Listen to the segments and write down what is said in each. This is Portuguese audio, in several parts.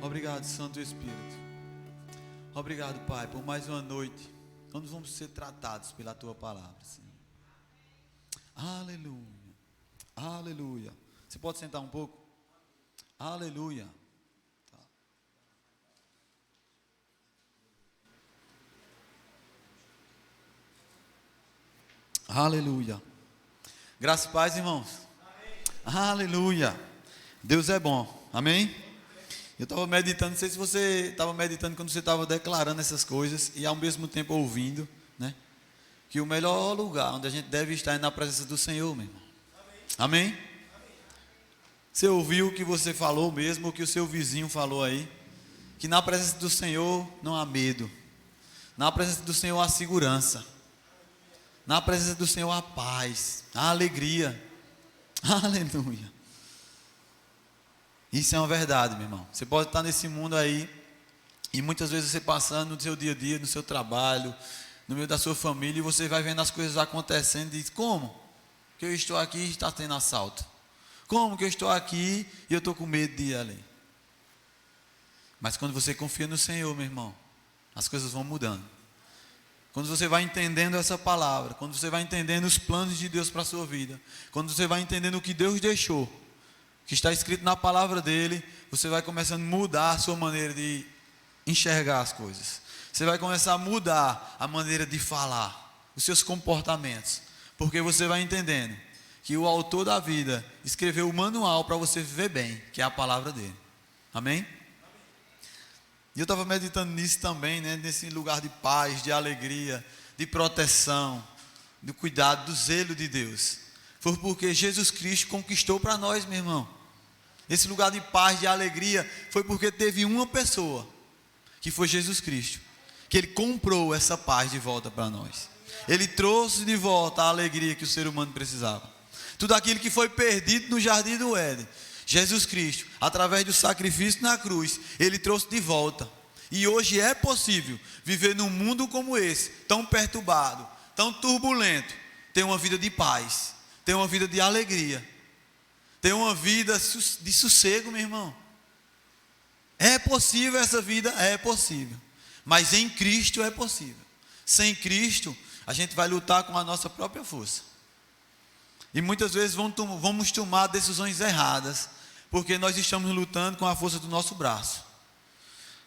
Obrigado, Santo Espírito. Obrigado, Pai, por mais uma noite onde vamos ser tratados pela Tua palavra, Senhor. Aleluia, aleluia. Você pode sentar um pouco? Aleluia. Aleluia. Graças e paz, irmãos. Amém. Aleluia. Deus é bom. Amém? Eu estava meditando, não sei se você estava meditando quando você estava declarando essas coisas e ao mesmo tempo ouvindo, né? Que o melhor lugar onde a gente deve estar é na presença do Senhor, meu irmão. Amém? Amém? Você ouviu o que você falou mesmo, o que o seu vizinho falou aí? Que na presença do Senhor não há medo. Na presença do Senhor há segurança. Na presença do Senhor há paz, há alegria. Aleluia. Isso é uma verdade, meu irmão. Você pode estar nesse mundo aí e muitas vezes você passando no seu dia a dia, no seu trabalho, no meio da sua família, e você vai vendo as coisas acontecendo e diz: como que eu estou aqui e está tendo assalto? Como que eu estou aqui e eu estou com medo de ir além? Mas quando você confia no Senhor, meu irmão, as coisas vão mudando. Quando você vai entendendo essa palavra, quando você vai entendendo os planos de Deus para a sua vida, quando você vai entendendo o que Deus deixou, que está escrito na palavra dele, você vai começando a mudar a sua maneira de enxergar as coisas. Você vai começar a mudar a maneira de falar, os seus comportamentos, porque você vai entendendo que o autor da vida escreveu o manual para você viver bem, que é a palavra dele. Amém? E eu estava meditando nisso também, né? Nesse lugar de paz, de alegria, de proteção, do cuidado, do zelo de Deus. Foi porque Jesus Cristo conquistou para nós, meu irmão. Esse lugar de paz, de alegria, foi porque teve uma pessoa, que foi Jesus Cristo, que Ele comprou essa paz de volta para nós. Ele trouxe de volta a alegria que o ser humano precisava. Tudo aquilo que foi perdido no jardim do Éden, Jesus Cristo, através do sacrifício na cruz, Ele trouxe de volta. E hoje é possível viver num mundo como esse, tão perturbado, tão turbulento, ter uma vida de paz, ter uma vida de alegria, ter uma vida de sossego, meu irmão. É possível essa vida? É possível. Mas em Cristo é possível. Sem Cristo, a gente vai lutar com a nossa própria força. E muitas vezes vamos tomar decisões erradas, porque nós estamos lutando com a força do nosso braço.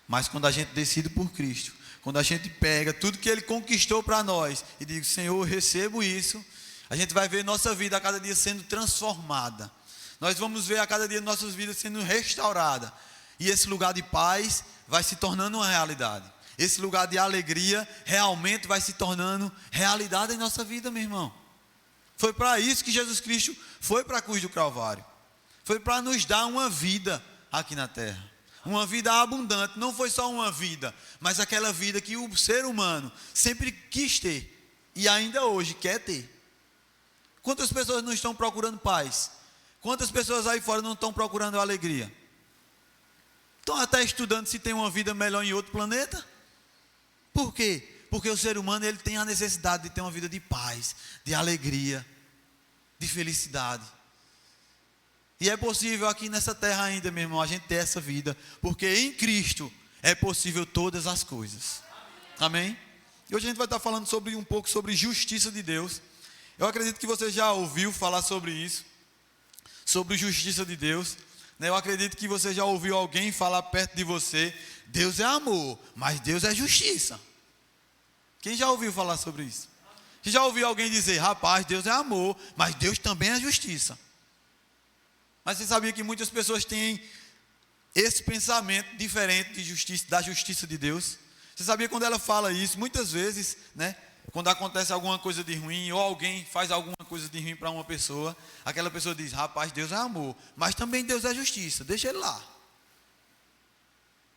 Mas quando a gente decide por Cristo, quando a gente pega tudo que Ele conquistou para nós e diz: Senhor, eu recebo isso, a gente vai ver nossa vida a cada dia sendo transformada. Nós vamos ver a cada dia nossas vidas sendo restauradas. E esse lugar de paz vai se tornando uma realidade. Esse lugar de alegria realmente vai se tornando realidade em nossa vida, meu irmão. Foi para isso que Jesus Cristo foi para a cruz do Calvário. Foi para nos dar uma vida aqui na terra. Uma vida abundante. Não foi só uma vida, mas aquela vida que o ser humano sempre quis ter. E ainda hoje quer ter. Quantas pessoas não estão procurando paz? Quantas pessoas aí fora não estão procurando alegria? Estão até estudando se tem uma vida melhor em outro planeta? Por quê? Porque o ser humano ele tem a necessidade de ter uma vida de paz, de alegria, de felicidade. E é possível aqui nessa terra ainda, meu irmão, a gente ter essa vida, porque em Cristo é possível todas as coisas. Amém? E hoje a gente vai estar falando um pouco sobre justiça de Deus. Eu acredito que você já ouviu falar sobre isso, sobre justiça de Deus. Eu acredito que você já ouviu alguém falar perto de você: Deus é amor, mas Deus é justiça. Quem já ouviu falar sobre isso? Você já ouviu alguém dizer: rapaz, Deus é amor, mas Deus também é justiça? Mas você sabia que muitas pessoas têm esse pensamento diferente de justiça, da justiça de Deus? Você sabia quando ela fala isso, muitas vezes, né? Quando acontece alguma coisa de ruim, ou alguém faz alguma coisa de ruim para uma pessoa, aquela pessoa diz: rapaz, Deus é amor, mas também Deus é justiça, deixa ele lá.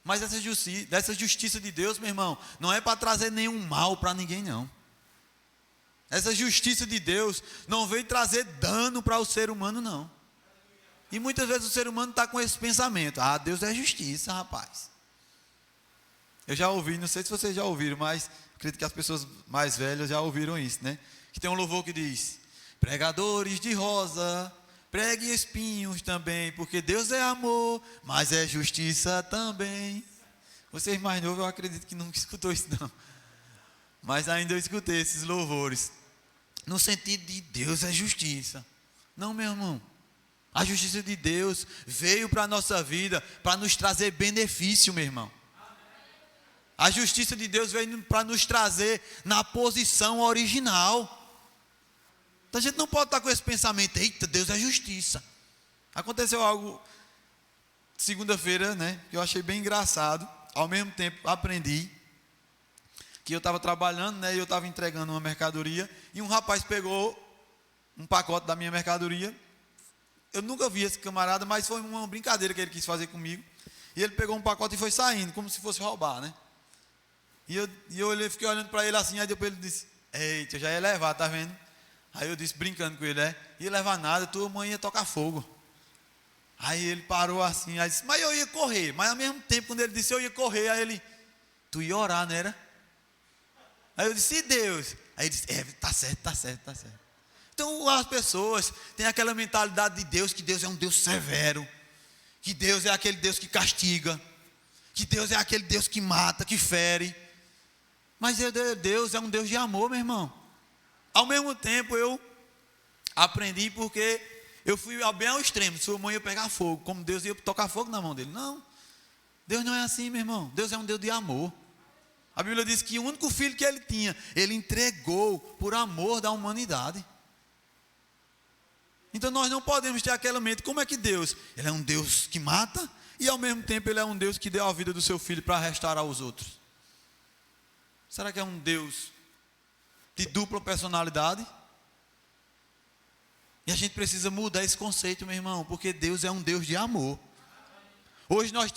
Mas essa justiça de Deus, meu irmão, não é para trazer nenhum mal para ninguém, não. Essa justiça de Deus não veio trazer dano para o ser humano, não. E muitas vezes o ser humano está com esse pensamento: ah, Deus é justiça, rapaz. Eu já ouvi, não sei se vocês já ouviram, mas acredito que as pessoas mais velhas já ouviram isso, né? Que tem um louvor que diz: pregadores de rosa, pregue espinhos também, porque Deus é amor, mas é justiça também. Vocês mais novos, eu acredito que nunca escutou isso não. Mas ainda eu escutei esses louvores. No sentido de Deus é justiça. Não, meu irmão. A justiça de Deus veio para a nossa vida para nos trazer benefício, meu irmão. A justiça de Deus veio para nos trazer na posição original. Então a gente não pode estar com esse pensamento, eita, Deus é justiça. Aconteceu algo segunda-feira, né, que eu achei bem engraçado. Ao mesmo tempo aprendi que eu estava trabalhando, né, e eu estava entregando uma mercadoria, e um rapaz pegou um pacote da minha mercadoria. Eu nunca vi esse camarada, mas foi uma brincadeira que ele quis fazer comigo. E ele pegou um pacote e foi saindo, como se fosse roubar, né? E eu fiquei olhando para ele assim, aí depois ele disse, eita, eu já ia levar, tá vendo? Aí eu disse, brincando com ele, ia levar nada, tua mãe ia tocar fogo. Aí ele parou assim, aí disse, mas eu ia correr. Mas ao mesmo tempo, quando ele disse eu ia correr, aí ele, tu ia orar, não era? Aí eu disse, e Deus? Aí ele disse, tá certo. Então as pessoas têm aquela mentalidade de Deus, que Deus é um Deus severo, que Deus é aquele Deus que castiga, que Deus é aquele Deus que mata, que fere. Mas Deus é um Deus de amor, meu irmão. Ao mesmo tempo eu aprendi, porque eu fui bem ao extremo. Sua mãe ia pegar fogo, como Deus ia tocar fogo na mão dele. Não, Deus não é assim, meu irmão. Deus é um Deus de amor. A Bíblia diz que o único filho que ele tinha, ele entregou por amor da humanidade. Então nós não podemos ter aquela mente, como é que Deus? Ele é um Deus que mata, e ao mesmo tempo ele é um Deus que deu a vida do seu filho para restaurar os outros. Será que é um Deus de dupla personalidade? E a gente precisa mudar esse conceito, meu irmão, porque Deus é um Deus de amor. Hoje nós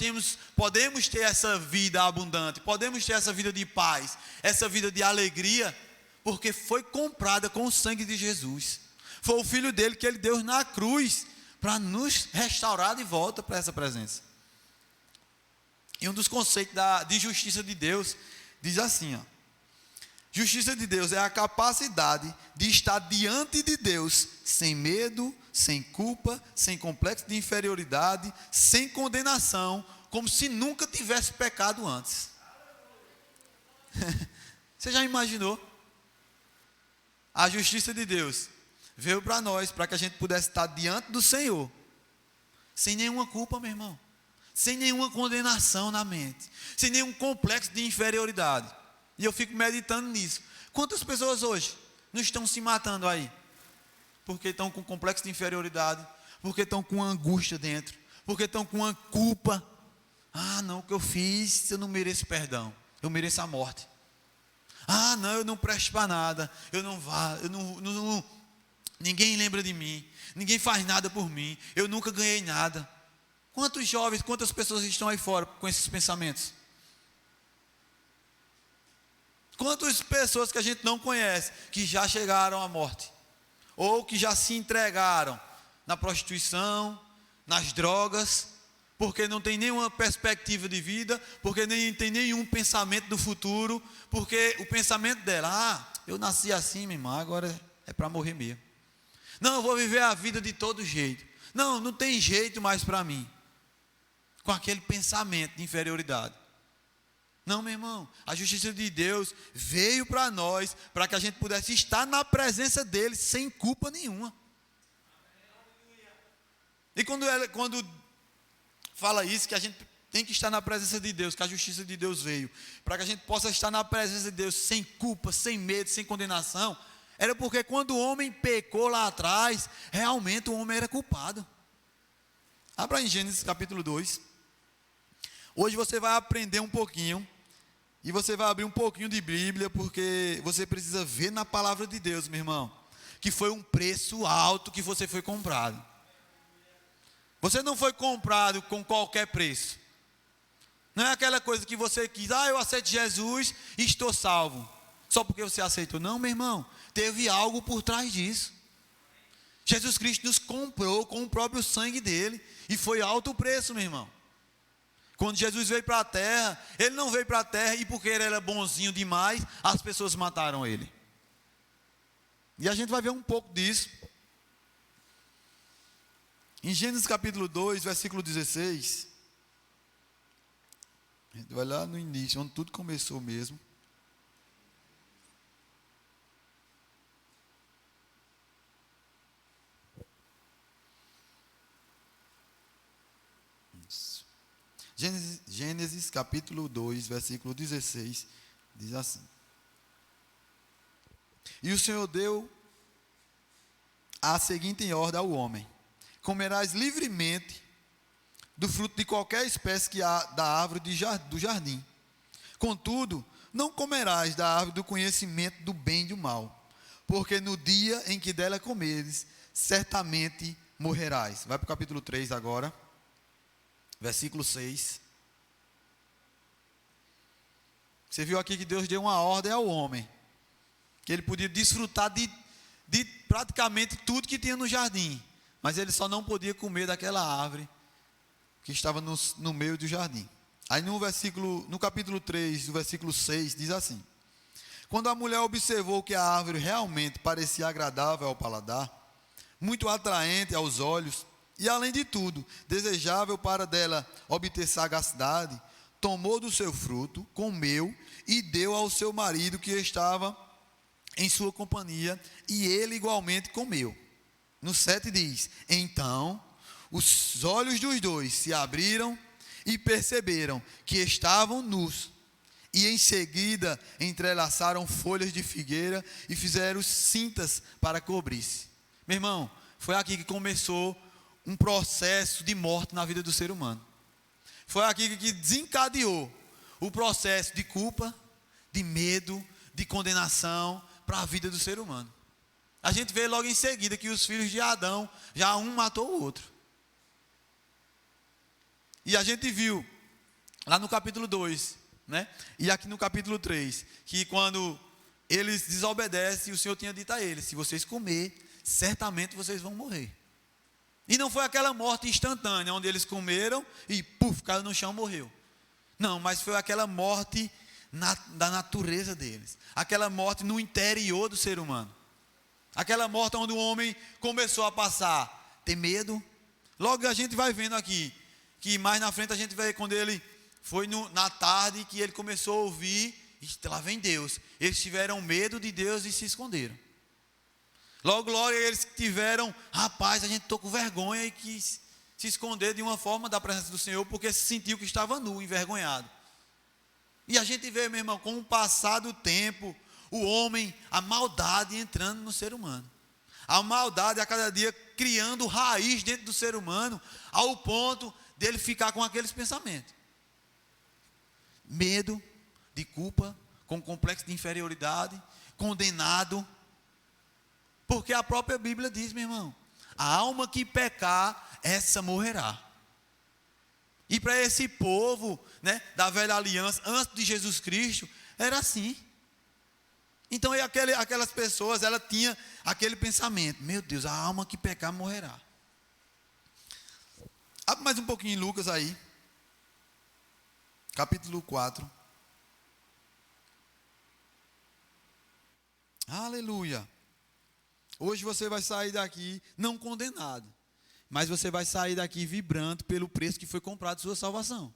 podemos ter essa vida abundante, podemos ter essa vida de paz, essa vida de alegria, porque foi comprada com o sangue de Jesus. Foi o Filho dele que ele deu na cruz para nos restaurar de volta para essa presença. E um dos conceitos de justiça de Deus diz assim, ó: justiça de Deus é a capacidade de estar diante de Deus sem medo, sem culpa, sem complexo de inferioridade, sem condenação, como se nunca tivesse pecado antes. Você já imaginou? A justiça de Deus veio para nós, para que a gente pudesse estar diante do Senhor, sem nenhuma culpa, meu irmão, sem nenhuma condenação na mente, sem nenhum complexo de inferioridade. E eu fico meditando nisso. Quantas pessoas hoje não estão se matando aí? Porque estão com complexo de inferioridade, porque estão com angústia dentro, porque estão com uma culpa. Ah, não, o que eu fiz, eu não mereço perdão, eu mereço a morte. Ah, não, eu não presto para nada, ninguém lembra de mim, ninguém faz nada por mim, eu nunca ganhei nada. Quantos jovens, quantas pessoas estão aí fora com esses pensamentos? Quantas pessoas que a gente não conhece, que já chegaram à morte, ou que já se entregaram na prostituição, nas drogas, porque não tem nenhuma perspectiva de vida, porque nem tem nenhum pensamento do futuro, porque o pensamento dela, eu nasci assim, minha irmã, agora é para morrer mesmo. Não, eu vou viver a vida de todo jeito. Não tem jeito mais para mim. Com aquele pensamento de inferioridade. Não, meu irmão, a justiça de Deus veio para nós, para que a gente pudesse estar na presença dele, sem culpa nenhuma. E quando fala isso, que a gente tem que estar na presença de Deus, que a justiça de Deus veio, para que a gente possa estar na presença de Deus, sem culpa, sem medo, sem condenação, era porque quando o homem pecou lá atrás, realmente o homem era culpado. Abra em Gênesis capítulo 2. Hoje você vai aprender um pouquinho, e você vai abrir um pouquinho de Bíblia, porque você precisa ver na palavra de Deus, meu irmão, que foi um preço alto que você foi comprado. Você não foi comprado com qualquer preço. Não é aquela coisa que você quis, eu aceito Jesus e estou salvo, só porque você aceitou. Não, meu irmão, teve algo por trás disso. Jesus Cristo nos comprou com o próprio sangue dele, e foi alto o preço, meu irmão. Quando Jesus veio para a terra, ele não veio para a terra e porque ele era bonzinho demais, as pessoas mataram ele. E a gente vai ver um pouco disso. Em Gênesis capítulo 2, versículo 16, a gente vai lá no início, onde tudo começou mesmo. Isso. Gênesis capítulo 2, versículo 16, diz assim: E o Senhor deu a seguinte ordem ao homem: comerás livremente do fruto de qualquer espécie que há da árvore do jardim. Contudo, não comerás da árvore do conhecimento do bem e do mal, porque no dia em que dela comeres, certamente morrerás. Vai para o capítulo 3 agora, versículo 6. Você viu aqui que Deus deu uma ordem ao homem, que ele podia desfrutar de praticamente tudo que tinha no jardim, mas ele só não podia comer daquela árvore que estava no meio do jardim. Aí no capítulo 3, do versículo 6, diz assim: Quando a mulher observou que a árvore realmente parecia agradável ao paladar, muito atraente aos olhos, e além de tudo, desejável para dela obter sagacidade, tomou do seu fruto, comeu e deu ao seu marido que estava em sua companhia, e ele igualmente comeu. No 7 diz: Então os olhos dos dois se abriram e perceberam que estavam nus, e em seguida entrelaçaram folhas de figueira e fizeram cintas para cobrir-se. Meu irmão, foi aqui que começou um processo de morte na vida do ser humano. Foi aqui que desencadeou o processo de culpa, de medo, de condenação para a vida do ser humano. A gente vê logo em seguida que os filhos de Adão, já um matou o outro. E a gente viu lá no capítulo 2, né? E aqui no capítulo 3, que quando eles desobedecem, o Senhor tinha dito a eles: se vocês comer, certamente vocês vão morrer. E não foi aquela morte instantânea, onde eles comeram e puf, caiu no chão e morreu. Não, mas foi aquela morte da natureza deles. Aquela morte no interior do ser humano. Aquela morte onde o homem começou a passar, ter medo. Logo a gente vai vendo aqui, que mais na frente a gente vai, quando ele foi na tarde, que ele começou a ouvir, lá vem Deus. Eles tiveram medo de Deus e se esconderam. Logo eles tiveram, rapaz, a gente estou com vergonha e quis se esconder de uma forma da presença do Senhor, porque se sentiu que estava nu, envergonhado. E a gente vê, meu irmão, com o passar do tempo, o homem, a maldade entrando no ser humano. A maldade a cada dia criando raiz dentro do ser humano, ao ponto dele ficar com aqueles pensamentos. Medo, de culpa, com complexo de inferioridade, condenado. Porque a própria Bíblia diz, meu irmão, a alma que pecar, essa morrerá. E para esse povo, né, da velha aliança, antes de Jesus Cristo, era assim. Então aquelas pessoas, ela tinha aquele pensamento: meu Deus, a alma que pecar morrerá. Abre mais um pouquinho em Lucas aí, capítulo 4. Aleluia. Hoje você vai sair daqui não condenado, mas você vai sair daqui vibrando pelo preço que foi comprado sua salvação.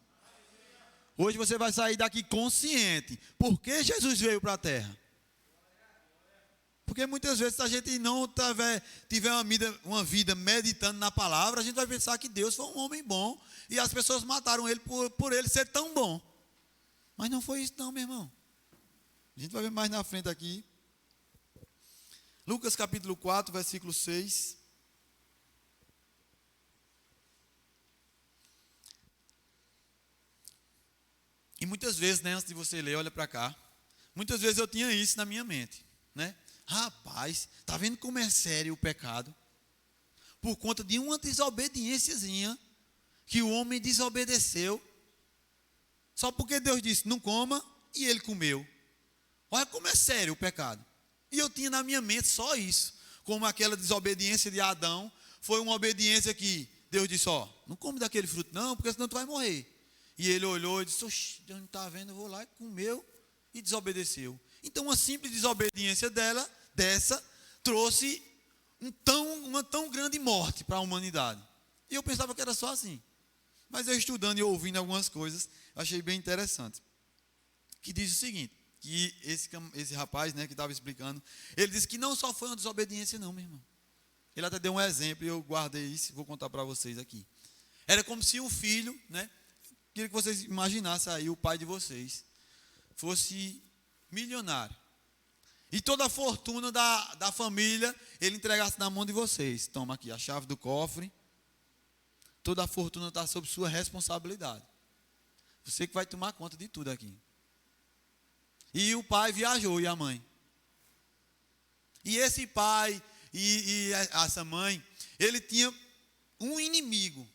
Hoje você vai sair daqui consciente. Por que Jesus veio para a terra? Porque muitas vezes, se a gente não tiver uma vida meditando na palavra, a gente vai pensar que Deus foi um homem bom e as pessoas mataram ele por ele ser tão bom. Mas não foi isso não, meu irmão. A gente vai ver mais na frente aqui. Lucas capítulo 4, versículo 6. E muitas vezes, né, antes de você ler, olha para cá. Muitas vezes eu tinha isso na minha mente, né? Rapaz, tá vendo como é sério o pecado? Por conta de uma desobediênciazinha que o homem desobedeceu. Só porque Deus disse não coma e ele comeu. Olha como é sério o pecado. E eu tinha na minha mente só isso. Como aquela desobediência de Adão foi uma obediência que Deus disse: ó, não come daquele fruto não, porque senão tu vai morrer. E ele olhou e disse: oxe, Deus não está vendo, eu vou lá e comeu e desobedeceu. Então uma simples desobediência dessa trouxe uma tão grande morte para a humanidade. E eu pensava que era só assim. Mas eu estudando e ouvindo algumas coisas, achei bem interessante. Que diz o seguinte, que esse rapaz, né, que estava explicando, ele disse que não só foi uma desobediência não, meu irmão. Ele até deu um exemplo e eu guardei isso e vou contar para vocês aqui. Era como se um filho, né, queria que vocês imaginassem aí o pai de vocês, fosse milionário. E toda a fortuna da família, ele entregasse na mão de vocês. Toma aqui a chave do cofre. Toda a fortuna está sob sua responsabilidade. Você que vai tomar conta de tudo aqui. E o pai viajou e a mãe. E esse pai e essa mãe, ele tinha um inimigo.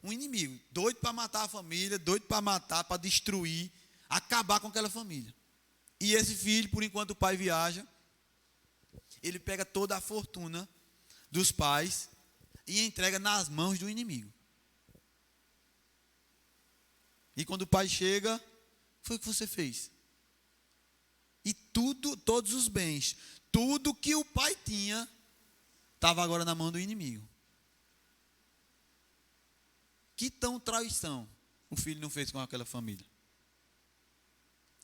Um inimigo. Doido para matar a família, doido para matar, para destruir, acabar com aquela família. E esse filho, por enquanto o pai viaja, ele pega toda a fortuna dos pais e entrega nas mãos do inimigo. E quando o pai chega, foi o que você fez. E tudo, todos os bens, tudo que o pai tinha, estava agora na mão do inimigo. Que tão traição o filho não fez com aquela família.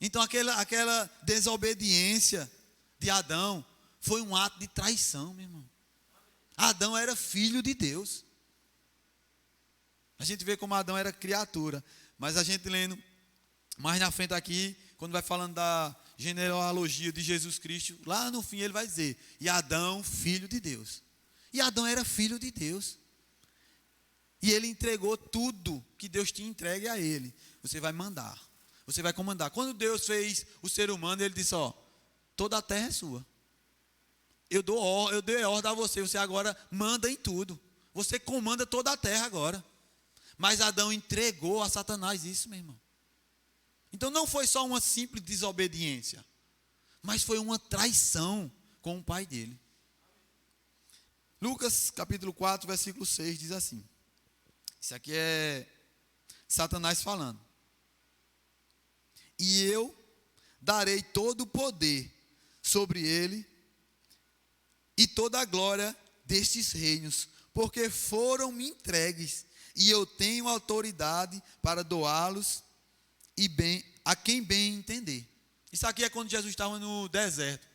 Então aquela desobediência de Adão foi um ato de traição, meu irmão. Adão era filho de Deus. A gente vê como Adão era criatura, mas a gente lendo mais na frente aqui, quando vai falando da genealogia de Jesus Cristo, lá no fim ele vai dizer, e Adão, filho de Deus. E Adão era filho de Deus. E ele entregou tudo que Deus tinha entregue a ele. Você vai mandar. Você vai comandar. Quando Deus fez o ser humano, ele disse, ó, toda a terra é sua. Eu dei ordem a você, você agora manda em tudo. Você comanda toda a terra agora. Mas Adão entregou a Satanás isso, meu irmão. Então não foi só uma simples desobediência, mas foi uma traição com o pai dele. Lucas capítulo 4, versículo 6 diz assim. Isso aqui é Satanás falando. E eu darei todo o poder sobre ele e toda a glória destes reinos, porque foram-me entregues, e eu tenho autoridade para doá-los e bem, a quem bem entender. Isso aqui é quando Jesus estava no deserto,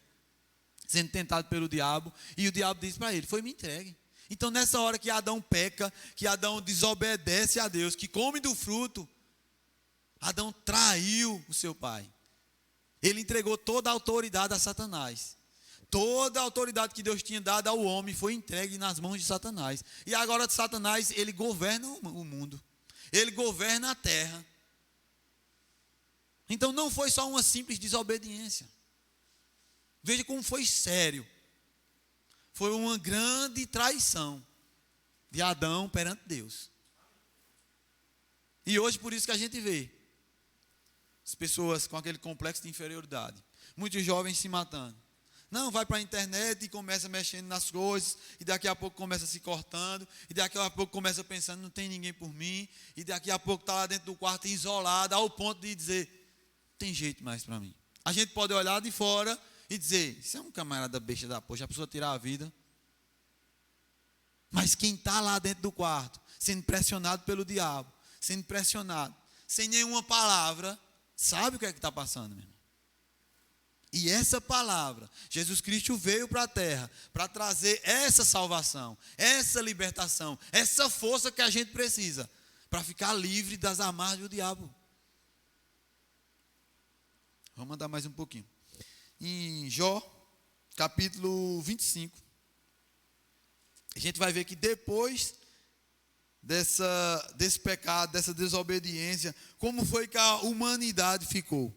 sendo tentado pelo diabo, e o diabo disse para ele, foi-me entregue. Então nessa hora que Adão peca, que Adão desobedece a Deus, que come do fruto, Adão traiu o seu pai. Ele entregou toda a autoridade a Satanás. Toda a autoridade que Deus tinha dado ao homem foi entregue nas mãos de Satanás. E agora Satanás, ele governa o mundo. Ele governa a terra. Então não foi só uma simples desobediência. Veja como foi sério. Foi uma grande traição de Adão perante Deus. E hoje por isso que a gente vê as pessoas com aquele complexo de inferioridade. Muitos jovens se matando. Não, vai para a internet e começa mexendo nas coisas, e daqui a pouco começa se cortando, e daqui a pouco começa pensando, não tem ninguém por mim, e daqui a pouco está lá dentro do quarto isolado, ao ponto de dizer, não tem jeito mais para mim. A gente pode olhar de fora e dizer, isso é um camarada besta da poxa, a pessoa tirar a vida. Mas quem está lá dentro do quarto, sendo pressionado pelo diabo, sendo pressionado, sem nenhuma palavra, sabe o que é que está passando, meu irmão? E essa palavra, Jesus Cristo veio para a terra para trazer essa salvação, essa libertação, essa força que a gente precisa para ficar livre das amarras do diabo. Vamos andar mais um pouquinho. Em Jó, capítulo 25, a gente vai ver que depois desse pecado, dessa desobediência, como foi que a humanidade ficou?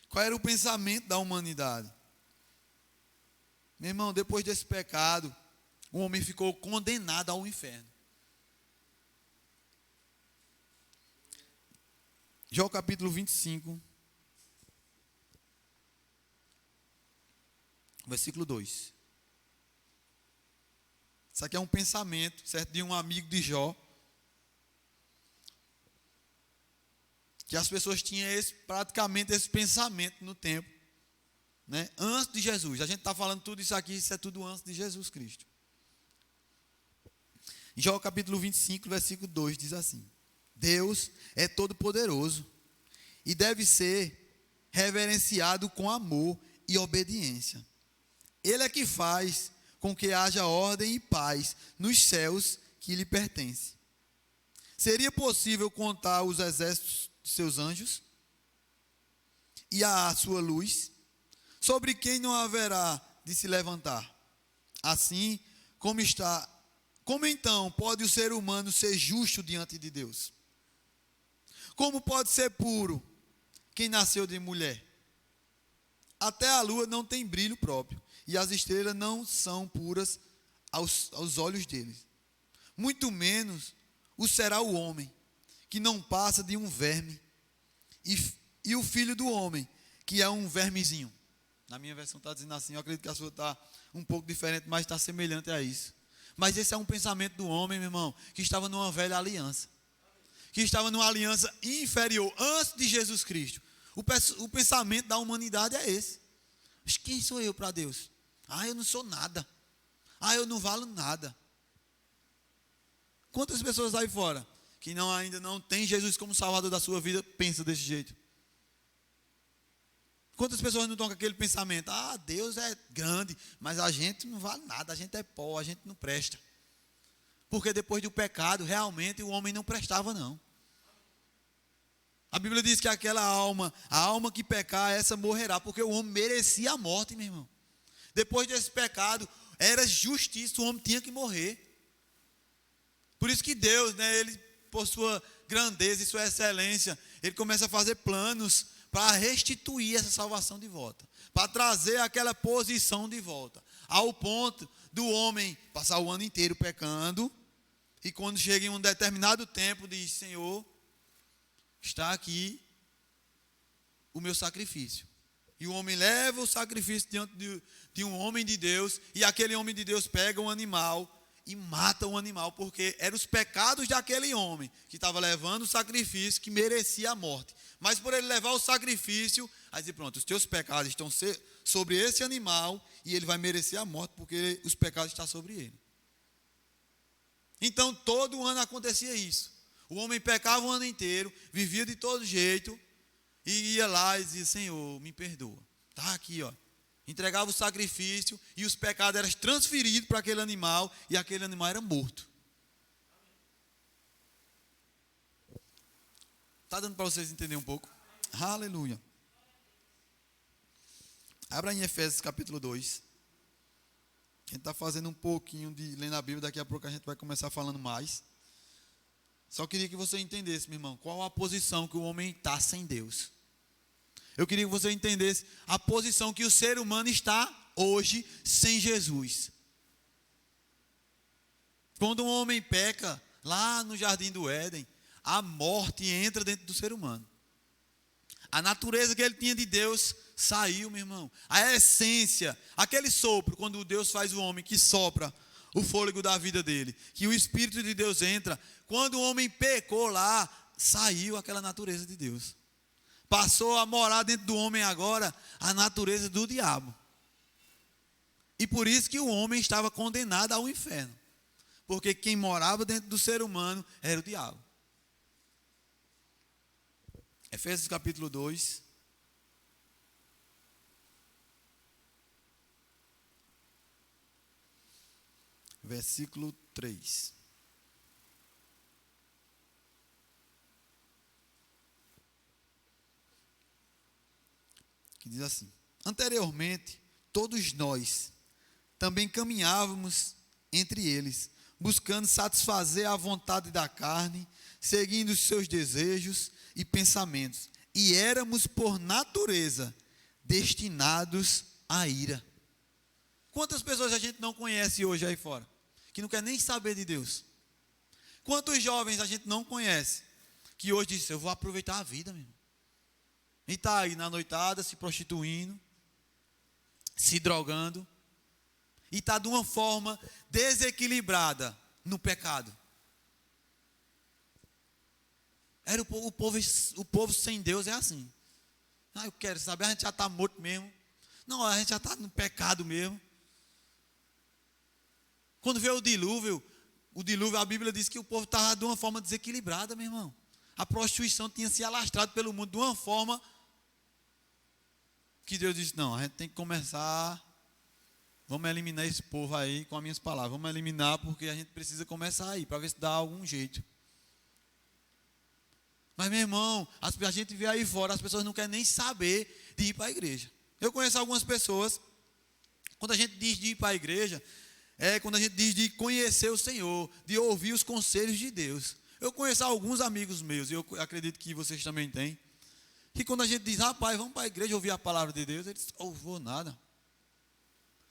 Qual era o pensamento da humanidade? Meu irmão, depois desse pecado, o homem ficou condenado ao inferno. Jó capítulo 25, versículo 2. Isso aqui é um pensamento, certo, de um amigo de Jó, que as pessoas tinham praticamente esse pensamento no tempo, né? Antes de Jesus. A gente está falando tudo isso aqui, isso é tudo antes de Jesus Cristo. Jó capítulo 25, versículo 2 diz assim: Deus é todo-poderoso e deve ser reverenciado com amor e obediência. Ele é que faz com que haja ordem e paz nos céus que lhe pertencem. Seria possível contar os exércitos de seus anjos e a sua luz, sobre quem não haverá de se levantar? Assim como está, como então pode o ser humano ser justo diante de Deus? Como pode ser puro quem nasceu de mulher? Até a lua não tem brilho próprio, e as estrelas não são puras aos olhos deles. Muito menos o será o homem, que não passa de um verme, e o filho do homem, que é um vermezinho. Na minha versão está dizendo assim, eu acredito que a sua está um pouco diferente, mas está semelhante a isso. Mas esse é um pensamento do homem, meu irmão, que estava numa velha aliança, que estava numa aliança inferior, antes de Jesus Cristo. O pensamento da humanidade é esse. Mas quem sou eu para Deus? Eu não sou nada. Eu não valo nada. Quantas pessoas aí fora, que ainda não tem Jesus como Salvador da sua vida, pensam desse jeito? Quantas pessoas não estão com aquele pensamento? Deus é grande, mas a gente não vale nada, a gente é pó, a gente não presta. Porque depois do pecado, realmente o homem não prestava não. A Bíblia diz que aquela alma, a alma que pecar, essa morrerá, porque o homem merecia a morte, meu irmão. Depois desse pecado, era justiça, o homem tinha que morrer. Por isso que Deus, ele, por sua grandeza e sua excelência, ele começa a fazer planos para restituir essa salvação de volta, para trazer aquela posição de volta, ao ponto do homem passar o ano inteiro pecando, e quando chega em um determinado tempo, diz: Senhor, está aqui o meu sacrifício. E o homem leva o sacrifício diante de um homem de Deus, e aquele homem de Deus pega um animal e mata o animal, porque eram os pecados daquele homem que estava levando o sacrifício que merecia a morte. Mas por ele levar o sacrifício, aí diz: pronto, os teus pecados estão sobre esse animal e ele vai merecer a morte, porque os pecados estão sobre ele. Então todo ano acontecia isso. O homem pecava o ano inteiro, vivia de todo jeito, e ia lá e dizia: Senhor, me perdoa. Está aqui, entregava o sacrifício, e os pecados eram transferidos para aquele animal, e aquele animal era morto. Está dando para vocês entenderem um pouco? Aleluia. Abra em Efésios capítulo 2. A gente está fazendo um pouquinho de lendo a Bíblia, daqui a pouco a gente vai começar falando mais. Só queria que você entendesse, meu irmão, qual a posição que o homem está sem Deus. Eu queria que você entendesse a posição que o ser humano está hoje sem Jesus. Quando um homem peca, lá no jardim do Éden, a morte entra dentro do ser humano. A natureza que ele tinha de Deus saiu, meu irmão. A essência, aquele sopro, quando Deus faz o homem que sopra o fôlego da vida dele, que o Espírito de Deus entra, quando o homem pecou lá, saiu aquela natureza de Deus. Passou a morar dentro do homem agora a natureza do diabo. E por isso que o homem estava condenado ao inferno. Porque quem morava dentro do ser humano era o diabo. Efésios capítulo 2. Versículo 3. Que diz assim: anteriormente, todos nós também caminhávamos entre eles, buscando satisfazer a vontade da carne, seguindo os seus desejos e pensamentos, e éramos por natureza destinados à ira. Quantas pessoas a gente não conhece hoje aí fora, que não quer nem saber de Deus? Quantos jovens a gente não conhece, que hoje diz: eu vou aproveitar a vida mesmo. E está aí na noitada, se prostituindo, se drogando, e está de uma forma desequilibrada no pecado. O povo sem Deus é assim. Eu quero saber, a gente já está morto mesmo. Não, a gente já está no pecado mesmo. Quando veio o dilúvio, o dilúvio, a Bíblia diz que o povo estava de uma forma desequilibrada, meu irmão. A prostituição tinha se alastrado pelo mundo de uma forma que Deus disse, não, a gente tem que começar, vamos eliminar esse povo aí com as minhas palavras, vamos eliminar porque a gente precisa começar aí, para ver se dá algum jeito. Mas, meu irmão, a gente vê aí fora, as pessoas não querem nem saber de ir para a igreja. Eu conheço algumas pessoas, quando a gente diz de ir para a igreja, quando a gente diz de conhecer o Senhor, de ouvir os conselhos de Deus. Eu conheço alguns amigos meus, e eu acredito que vocês também têm, que quando a gente diz, rapaz, vamos para a igreja ouvir a palavra de Deus, eles dizem, vou nada.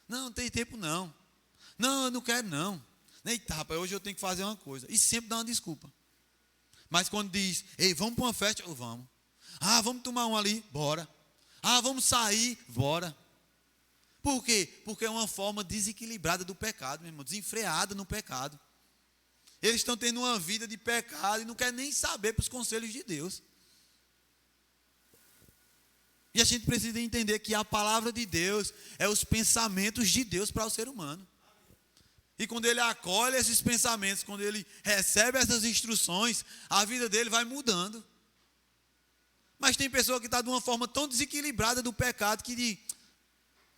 Não tem tempo não. Não, eu não quero não. Eita, rapaz, hoje eu tenho que fazer uma coisa. E sempre dá uma desculpa. Mas quando diz, ei, vamos para uma festa, vamos. Ah, vamos tomar um ali, bora. Ah, vamos sair, bora. Por quê? Porque é uma forma desequilibrada do pecado, meu irmão, desenfreada no pecado. Eles estão tendo uma vida de pecado e não querem nem saber para os conselhos de Deus. E a gente precisa entender que a palavra de Deus é os pensamentos de Deus para o ser humano. E quando ele acolhe esses pensamentos, quando ele recebe essas instruções, a vida dele vai mudando. Mas tem pessoa que está de uma forma tão desequilibrada do pecado que diz,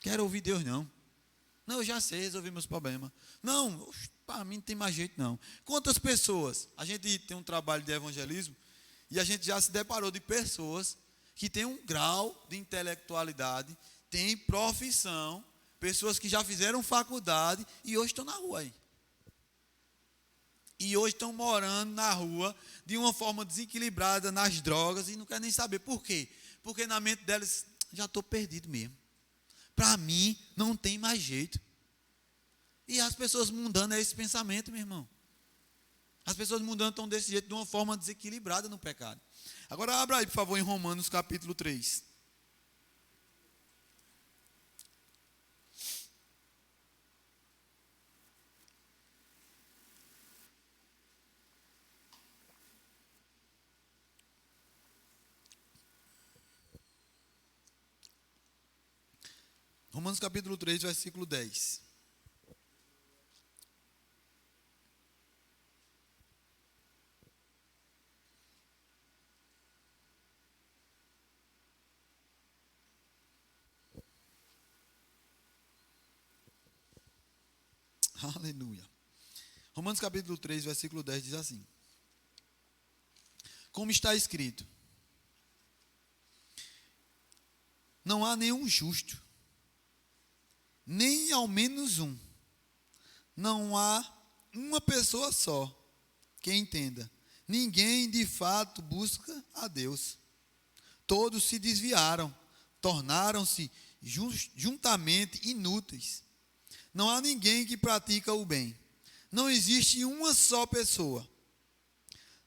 quero ouvir Deus não. Não, eu já sei resolver meus problemas. Não, para mim não tem mais jeito não. Quantas pessoas, a gente tem um trabalho de evangelismo, e a gente já se deparou de pessoas que têm um grau de intelectualidade, têm profissão, pessoas que já fizeram faculdade e hoje estão na rua aí. E hoje estão morando na rua de uma forma desequilibrada nas drogas e não querem nem saber. Por quê? Porque na mente delas, já estou perdido mesmo. Para mim, não tem mais jeito. E as pessoas mudando esse pensamento, meu irmão. As pessoas mudando estão desse jeito, de uma forma desequilibrada no pecado. Agora abra aí, por favor, em Romanos capítulo 3. Romanos capítulo 3, versículo 10. Aleluia. Romanos capítulo 3, versículo 10 diz assim: como está escrito, não há nenhum justo, nem ao menos um. Não há uma pessoa só que entenda. Ninguém de fato busca a Deus. Todos se desviaram, tornaram-se juntamente inúteis. Não há ninguém que pratica o bem. Não existe uma só pessoa.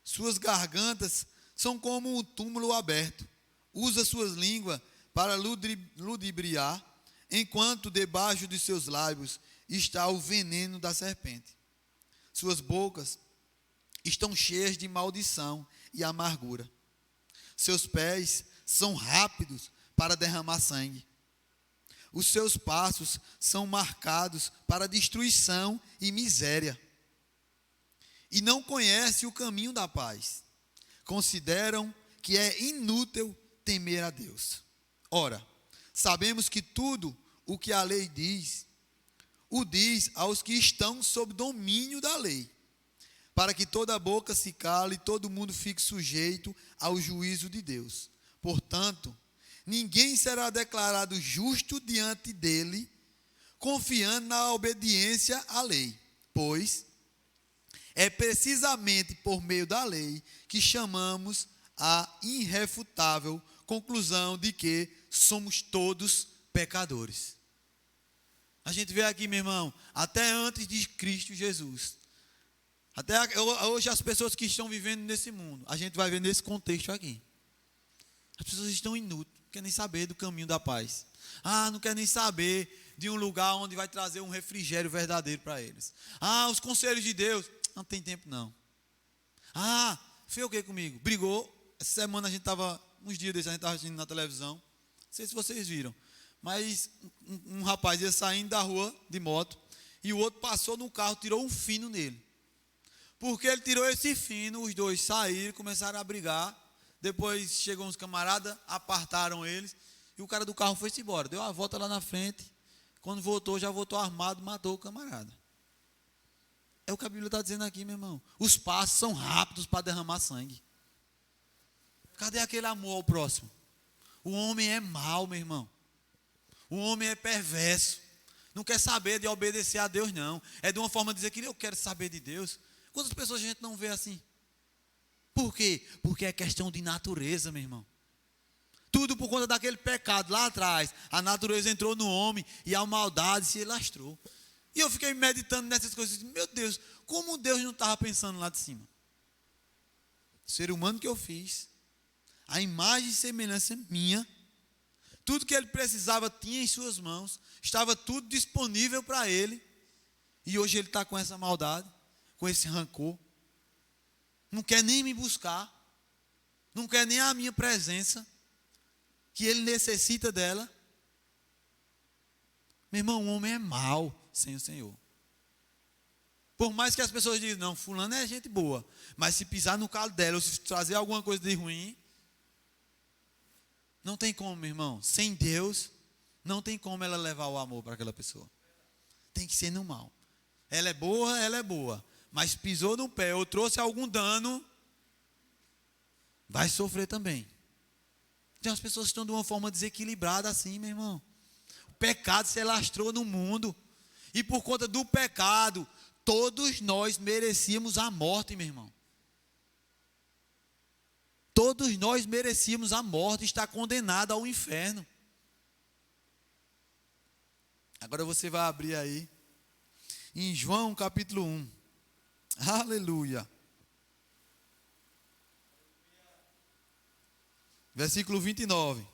Suas gargantas são como um túmulo aberto. Usa suas línguas para ludibriar, enquanto debaixo de seus lábios está o veneno da serpente. Suas bocas estão cheias de maldição e amargura. Seus pés são rápidos para derramar sangue. Os seus passos são marcados para destruição e miséria. E não conhecem o caminho da paz. Consideram que é inútil temer a Deus. Ora, sabemos que tudo o que a lei diz, o diz aos que estão sob domínio da lei, para que toda boca se cale e todo mundo fique sujeito ao juízo de Deus. Portanto, ninguém será declarado justo diante dele, confiando na obediência à lei, pois é precisamente por meio da lei que chamamos a irrefutável conclusão de que somos todos pecadores. A gente vê aqui, meu irmão, até antes de Cristo Jesus, até hoje as pessoas que estão vivendo nesse mundo, a gente vai ver nesse contexto aqui. As pessoas estão inúteis, não querem nem saber do caminho da paz. Não querem nem saber de um lugar onde vai trazer um refrigério verdadeiro para eles. Os conselhos de Deus, não tem tempo não. Fez o que comigo? Brigou. Essa semana a gente estava, uns dias desses, a gente estava assistindo na televisão. Não sei se vocês viram. Mas um rapaz ia saindo da rua de moto e o outro passou no carro, tirou um fino nele. Porque ele tirou esse fino, os dois saíram, começaram a brigar. Depois chegou uns camaradas, apartaram eles. E o cara do carro foi-se embora. Deu uma volta lá na frente. Quando voltou, já voltou armado, matou o camarada. É o que a Bíblia está dizendo aqui, meu irmão. Os passos são rápidos para derramar sangue. Cadê aquele amor ao próximo? O homem é mau, meu irmão. O homem é perverso. Não quer saber de obedecer a Deus, não. É de uma forma de dizer que eu quero saber de Deus. Quantas pessoas a gente não vê assim? Por quê? Porque é questão de natureza, meu irmão. Tudo por conta daquele pecado lá atrás. A natureza entrou no homem e a maldade se alastrou. E eu fiquei meditando nessas coisas. Meu Deus, como Deus não estava pensando lá de cima? O ser humano que eu fiz, a imagem e semelhança minha, tudo que ele precisava tinha em suas mãos, estava tudo disponível para ele. E hoje ele está com essa maldade, com esse rancor. Não quer nem me buscar, não quer nem a minha presença, que ele necessita dela. Meu irmão, o homem é mau sem o Senhor. Por mais que as pessoas digam, não, fulano é gente boa, mas se pisar no calo dela, ou se trazer alguma coisa de ruim, não tem como, meu irmão. Sem Deus, não tem como ela levar o amor para aquela pessoa. Tem que ser no mal. Ela é boa, mas pisou no pé ou trouxe algum dano, vai sofrer também. Então as pessoas estão de uma forma desequilibrada assim, meu irmão. O pecado se alastrou no mundo. E por conta do pecado, todos nós merecíamos a morte, meu irmão. Todos nós merecíamos a morte, estar condenado ao inferno. Agora você vai abrir aí, em João capítulo 1. Aleluia. Versículo 29.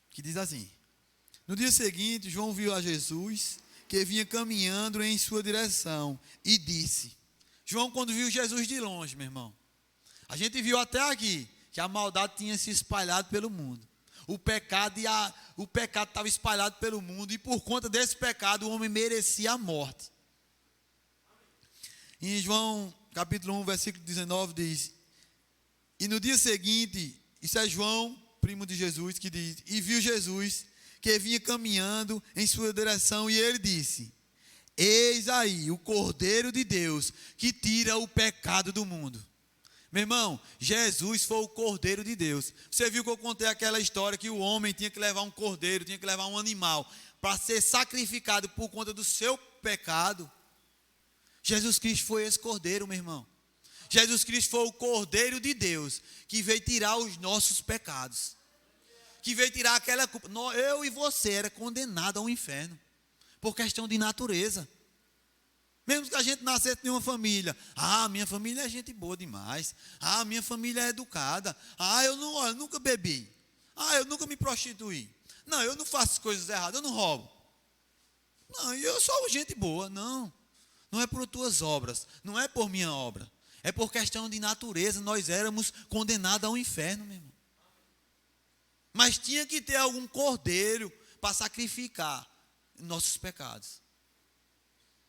Que diz assim: no dia seguinte, João viu a Jesus, que vinha caminhando em sua direção, e disse. João, quando viu Jesus de longe, meu irmão, a gente viu até aqui, que a maldade tinha se espalhado pelo mundo. O pecado estava espalhado pelo mundo, e por conta desse pecado, o homem merecia a morte. Em João capítulo 1, versículo 19, diz: e no dia seguinte, isso é João, primo de Jesus, que diz, e viu Jesus, que vinha caminhando em sua direção, e ele disse: eis aí o Cordeiro de Deus, que tira o pecado do mundo. Meu irmão, Jesus foi o Cordeiro de Deus. Você viu que eu contei aquela história que o homem tinha que levar um cordeiro, tinha que levar um animal, para ser sacrificado por conta do seu pecado. Jesus Cristo foi esse cordeiro, meu irmão. Jesus Cristo foi o Cordeiro de Deus, que veio tirar os nossos pecados, que veio tirar aquela culpa. Eu e você era condenado ao inferno, por questão de natureza. Mesmo que a gente nascesse em uma família, minha família é gente boa demais, minha família é educada, eu nunca bebi, eu nunca me prostituí, não, eu não faço coisas erradas, eu não roubo, não, eu sou gente boa. Não é por tuas obras, não é por minha obra, é por questão de natureza. Nós éramos condenados ao inferno, meu irmão. Mas tinha que ter algum cordeiro para sacrificar nossos pecados.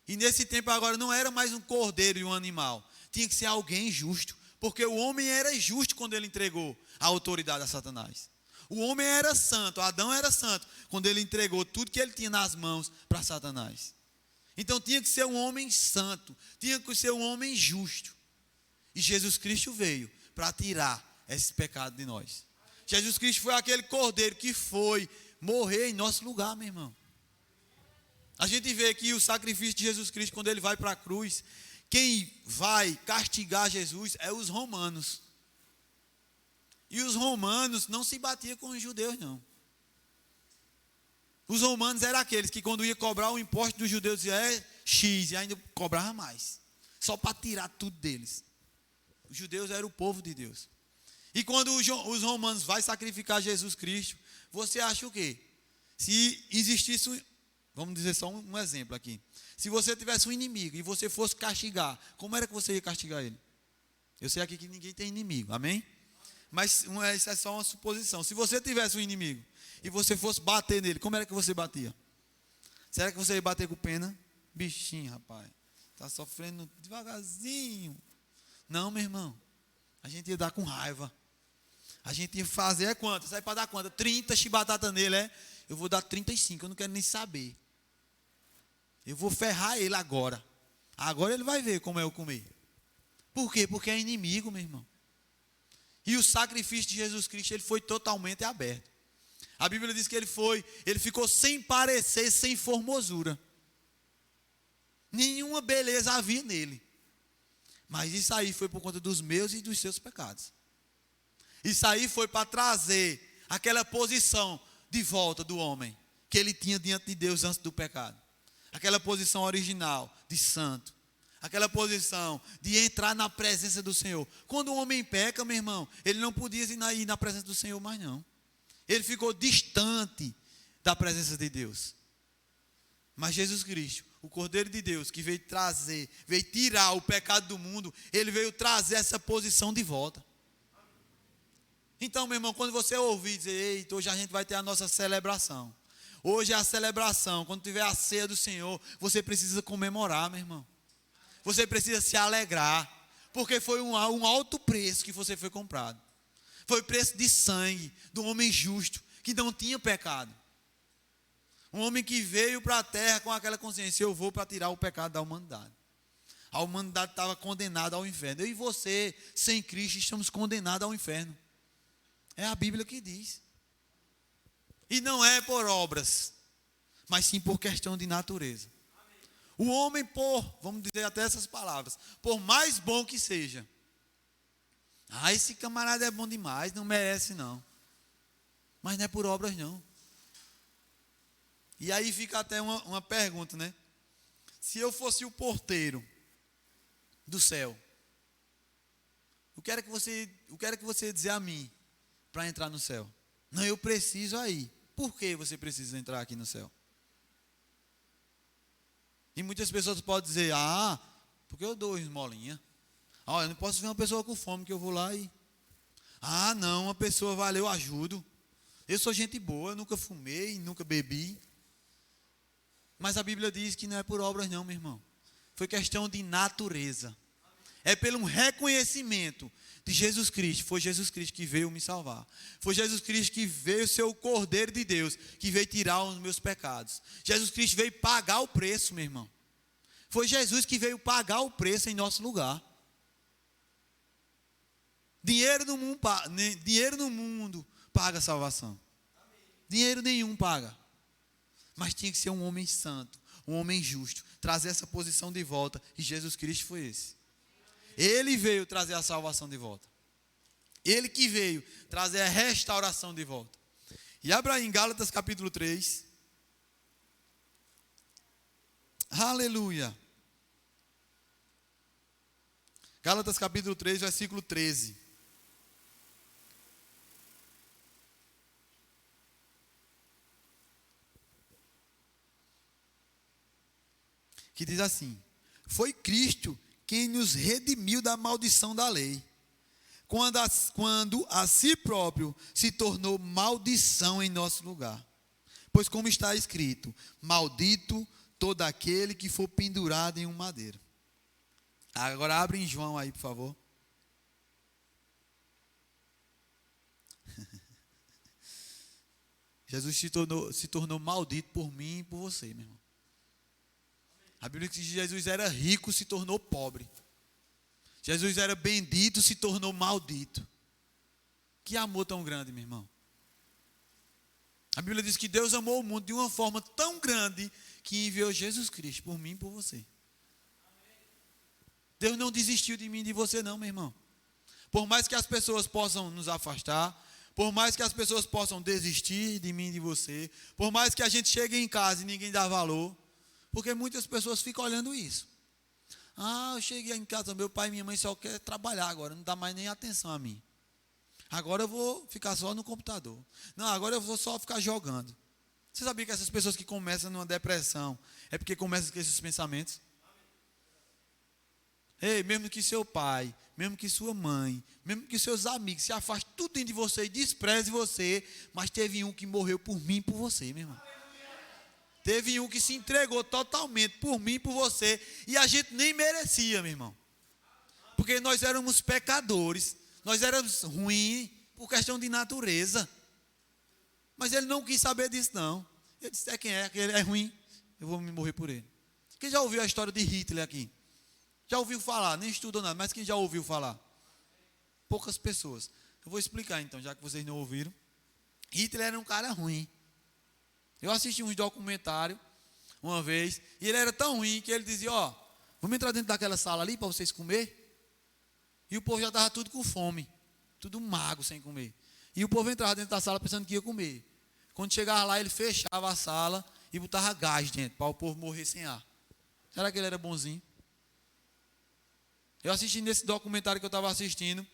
E nesse tempo agora não era mais um cordeiro e um animal, tinha que ser alguém justo, porque o homem era justo quando ele entregou a autoridade a Satanás. O homem era santo, Adão era santo, quando ele entregou tudo que ele tinha nas mãos para Satanás. Então tinha que ser um homem santo, tinha que ser um homem justo. E Jesus Cristo veio para tirar esse pecado de nós. Jesus Cristo foi aquele cordeiro que foi morrer em nosso lugar, meu irmão. A gente vê aqui o sacrifício de Jesus Cristo, quando ele vai para a cruz. Quem vai castigar Jesus é os romanos. E os romanos não se batiam com os judeus, não. Os romanos eram aqueles que quando ia cobrar o imposto dos judeus, dizia X, e ainda cobrava mais. Só para tirar tudo deles. Os judeus eram o povo de Deus. E quando os romanos vão sacrificar Jesus Cristo, você acha o quê? Se existisse, vamos dizer só um exemplo aqui. Se você tivesse um inimigo e você fosse castigar, como era que você ia castigar ele? Eu sei aqui que ninguém tem inimigo, amém? Mas isso é só uma suposição. Se você tivesse um inimigo e você fosse bater nele, como era que você batia? Será que você ia bater com pena? Bichinho, rapaz. Está sofrendo devagarzinho. Não, meu irmão. A gente ia dar com raiva. A gente ia fazer quanto? Sai para dar quanto? 30 chibatatas nele, é? Eu vou dar 35, eu não quero nem saber. Eu vou ferrar ele agora. Agora ele vai ver como é eu comer. Por quê? Porque é inimigo, meu irmão. E o sacrifício de Jesus Cristo, ele foi totalmente aberto. A Bíblia diz que ele ficou sem parecer, sem formosura. Nenhuma beleza havia nele. Mas isso aí foi por conta dos meus e dos seus pecados. Isso aí foi para trazer aquela posição de volta do homem que ele tinha diante de Deus antes do pecado. Aquela posição original de santo. Aquela posição de entrar na presença do Senhor. Quando o homem peca, meu irmão, ele não podia ir na presença do Senhor mais não. Ele ficou distante da presença de Deus. Mas Jesus Cristo, o Cordeiro de Deus, que veio tirar o pecado do mundo, ele veio trazer essa posição de volta. Então, meu irmão, quando você ouvir dizer, eita, hoje a gente vai ter a nossa celebração. Hoje é a celebração, quando tiver a ceia do Senhor, você precisa comemorar, meu irmão. Você precisa se alegrar, porque foi um alto preço que você foi comprado. Foi preço de sangue, do homem justo, que não tinha pecado. Um homem que veio para a terra com aquela consciência, eu vou para tirar o pecado da humanidade. A humanidade estava condenada ao inferno. Eu e você, sem Cristo, estamos condenados ao inferno. É a Bíblia que diz. E não é por obras, mas sim por questão de natureza. O homem, vamos dizer até essas palavras, por mais bom que seja. Esse camarada é bom demais, não merece não. Mas não é por obras não. E aí fica até uma pergunta, né? Se eu fosse o porteiro do céu, o que era que você ia dizer a mim para entrar no céu? Não, eu preciso aí. Por que você precisa entrar aqui no céu? E muitas pessoas podem dizer, porque eu dou esmolinha. Eu não posso ver uma pessoa com fome que eu vou lá e... não, uma pessoa valeu, eu ajudo. Eu sou gente boa, eu nunca fumei, nunca bebi. Mas a Bíblia diz que não é por obras não, meu irmão. Foi questão de natureza. É pelo reconhecimento de Jesus Cristo. Foi Jesus Cristo que veio me salvar. Foi Jesus Cristo que veio ser o Cordeiro de Deus, que veio tirar os meus pecados. Jesus Cristo veio pagar o preço, meu irmão. Foi Jesus que veio pagar o preço em nosso lugar. Dinheiro no mundo paga a salvação. Dinheiro nenhum paga. Mas tinha que ser um homem santo, um homem justo, trazer essa posição de volta. E Jesus Cristo foi esse. Ele veio trazer a salvação de volta. Ele que veio trazer a restauração de volta. E abra em Gálatas capítulo 3. Aleluia. Gálatas capítulo 3, versículo 13. Que diz assim: foi Cristo quem nos redimiu da maldição da lei, quando a si próprio se tornou maldição em nosso lugar. Pois como está escrito, maldito todo aquele que for pendurado em um madeiro. Agora abre em João aí, por favor. Jesus se tornou maldito por mim e por você, meu irmão. A Bíblia diz que Jesus era rico, se tornou pobre. Jesus era bendito, se tornou maldito. Que amor tão grande, meu irmão. A Bíblia diz que Deus amou o mundo de uma forma tão grande que enviou Jesus Cristo por mim e por você. Deus não desistiu de mim e de você não, meu irmão. Por mais que as pessoas possam nos afastar, por mais que as pessoas possam desistir de mim e de você, por mais que a gente chegue em casa e ninguém dá valor, porque muitas pessoas ficam olhando isso. Eu cheguei em casa, meu pai e minha mãe só querem trabalhar agora, não dá mais nem atenção a mim. Agora eu vou ficar só no computador. Não, agora eu vou só ficar jogando. Você sabia que essas pessoas que começam numa depressão, é porque começam com esses pensamentos? Ei, mesmo que seu pai, mesmo que sua mãe, mesmo que seus amigos se afastem tudo de você e despreze você, mas teve um que morreu por mim e por você, meu irmão. Teve um que se entregou totalmente por mim e por você, e a gente nem merecia, meu irmão. Porque nós éramos pecadores, nós éramos ruins por questão de natureza. Mas ele não quis saber disso, não. Ele disse, quem é, que ele é ruim, eu vou me morrer por ele. Quem já ouviu a história de Hitler aqui? Já ouviu falar, nem estudou nada, mas quem já ouviu falar? Poucas pessoas. Eu vou explicar então, já que vocês não ouviram. Hitler era um cara ruim. Eu assisti uns documentários uma vez, e ele era tão ruim que ele dizia, vamos entrar dentro daquela sala ali para vocês comer? E o povo já estava tudo com fome, tudo magro sem comer. E o povo entrava dentro da sala pensando que ia comer. Quando chegava lá, ele fechava a sala e botava gás dentro, para o povo morrer sem ar. Será que ele era bonzinho? Eu assisti nesse documentário que eu estava assistindo,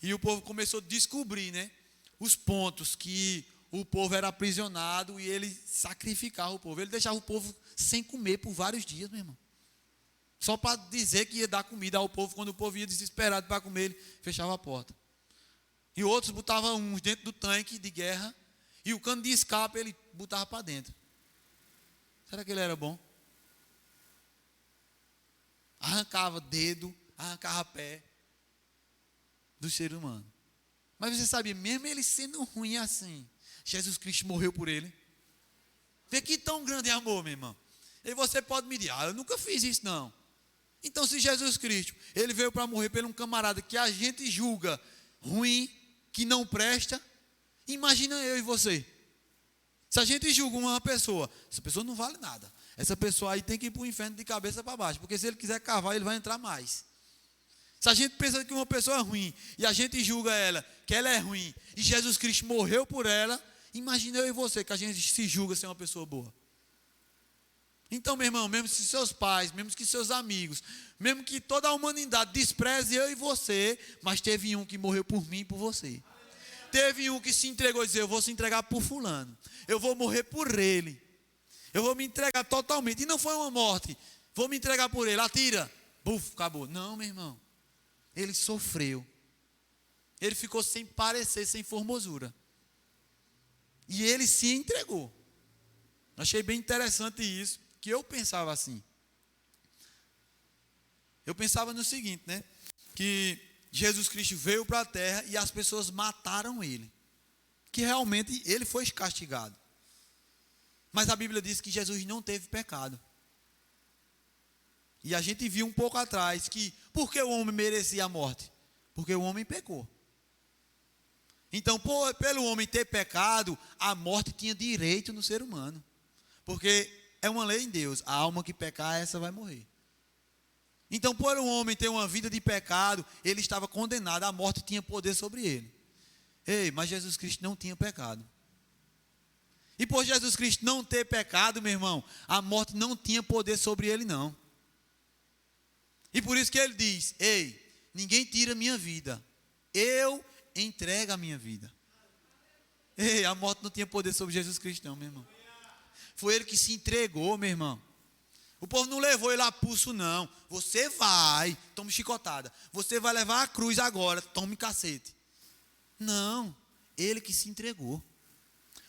e o povo começou a descobrir, né, os pontos que o povo era aprisionado e ele sacrificava o povo. Ele deixava o povo sem comer por vários dias, meu irmão. Só para dizer que ia dar comida ao povo, quando o povo ia desesperado para comer, ele fechava a porta. E outros botavam uns dentro do tanque de guerra, e o cano de escape ele botava para dentro. Será que ele era bom? Arrancava dedo, arrancava pé do ser humano. Mas você sabia, mesmo ele sendo ruim assim, Jesus Cristo morreu por ele. Vê que tão grande é amor, meu irmão. E você pode me dizer, eu nunca fiz isso não. Então se Jesus Cristo, ele veio para morrer por um camarada que a gente julga ruim, que não presta, imagina eu e você. Se a gente julga uma pessoa, essa pessoa não vale nada. Essa pessoa aí tem que ir para o inferno de cabeça para baixo, porque se ele quiser cavar, ele vai entrar mais. Se a gente pensa que uma pessoa é ruim, e a gente julga ela, que ela é ruim, e Jesus Cristo morreu por ela, imagina eu e você, que a gente se julga ser uma pessoa boa. Então, meu irmão, mesmo que seus pais, mesmo que seus amigos, mesmo que toda a humanidade despreze eu e você, mas teve um que morreu por mim e por você. Teve um que se entregou e disse, eu vou se entregar por fulano, eu vou morrer por ele, eu vou me entregar totalmente. E não foi uma morte, vou me entregar por ele, atira, buf, acabou. Não, meu irmão, ele sofreu, ele ficou sem parecer, sem formosura, e ele se entregou. Achei bem interessante isso, que eu pensava assim. Eu pensava no seguinte, né? Que Jesus Cristo veio para a terra e as pessoas mataram ele. Que realmente ele foi castigado. Mas a Bíblia diz que Jesus não teve pecado. E a gente viu um pouco atrás que, por que o homem merecia a morte? Porque o homem pecou. Então, pelo homem ter pecado, a morte tinha direito no ser humano. Porque é uma lei em Deus, a alma que pecar, essa vai morrer. Então, por um homem ter uma vida de pecado, ele estava condenado, a morte tinha poder sobre ele. Ei, mas Jesus Cristo não tinha pecado. E por Jesus Cristo não ter pecado, meu irmão, a morte não tinha poder sobre ele, não. E por isso que ele diz, ei, ninguém tira a minha vida, eu entrego a minha vida. Ei, a morte não tinha poder sobre Jesus Cristo, não, meu irmão. Foi ele que se entregou, meu irmão. O povo não levou ele a pulso, não. Você vai, tome chicotada. Você vai levar a cruz agora, tome cacete. Não, ele que se entregou.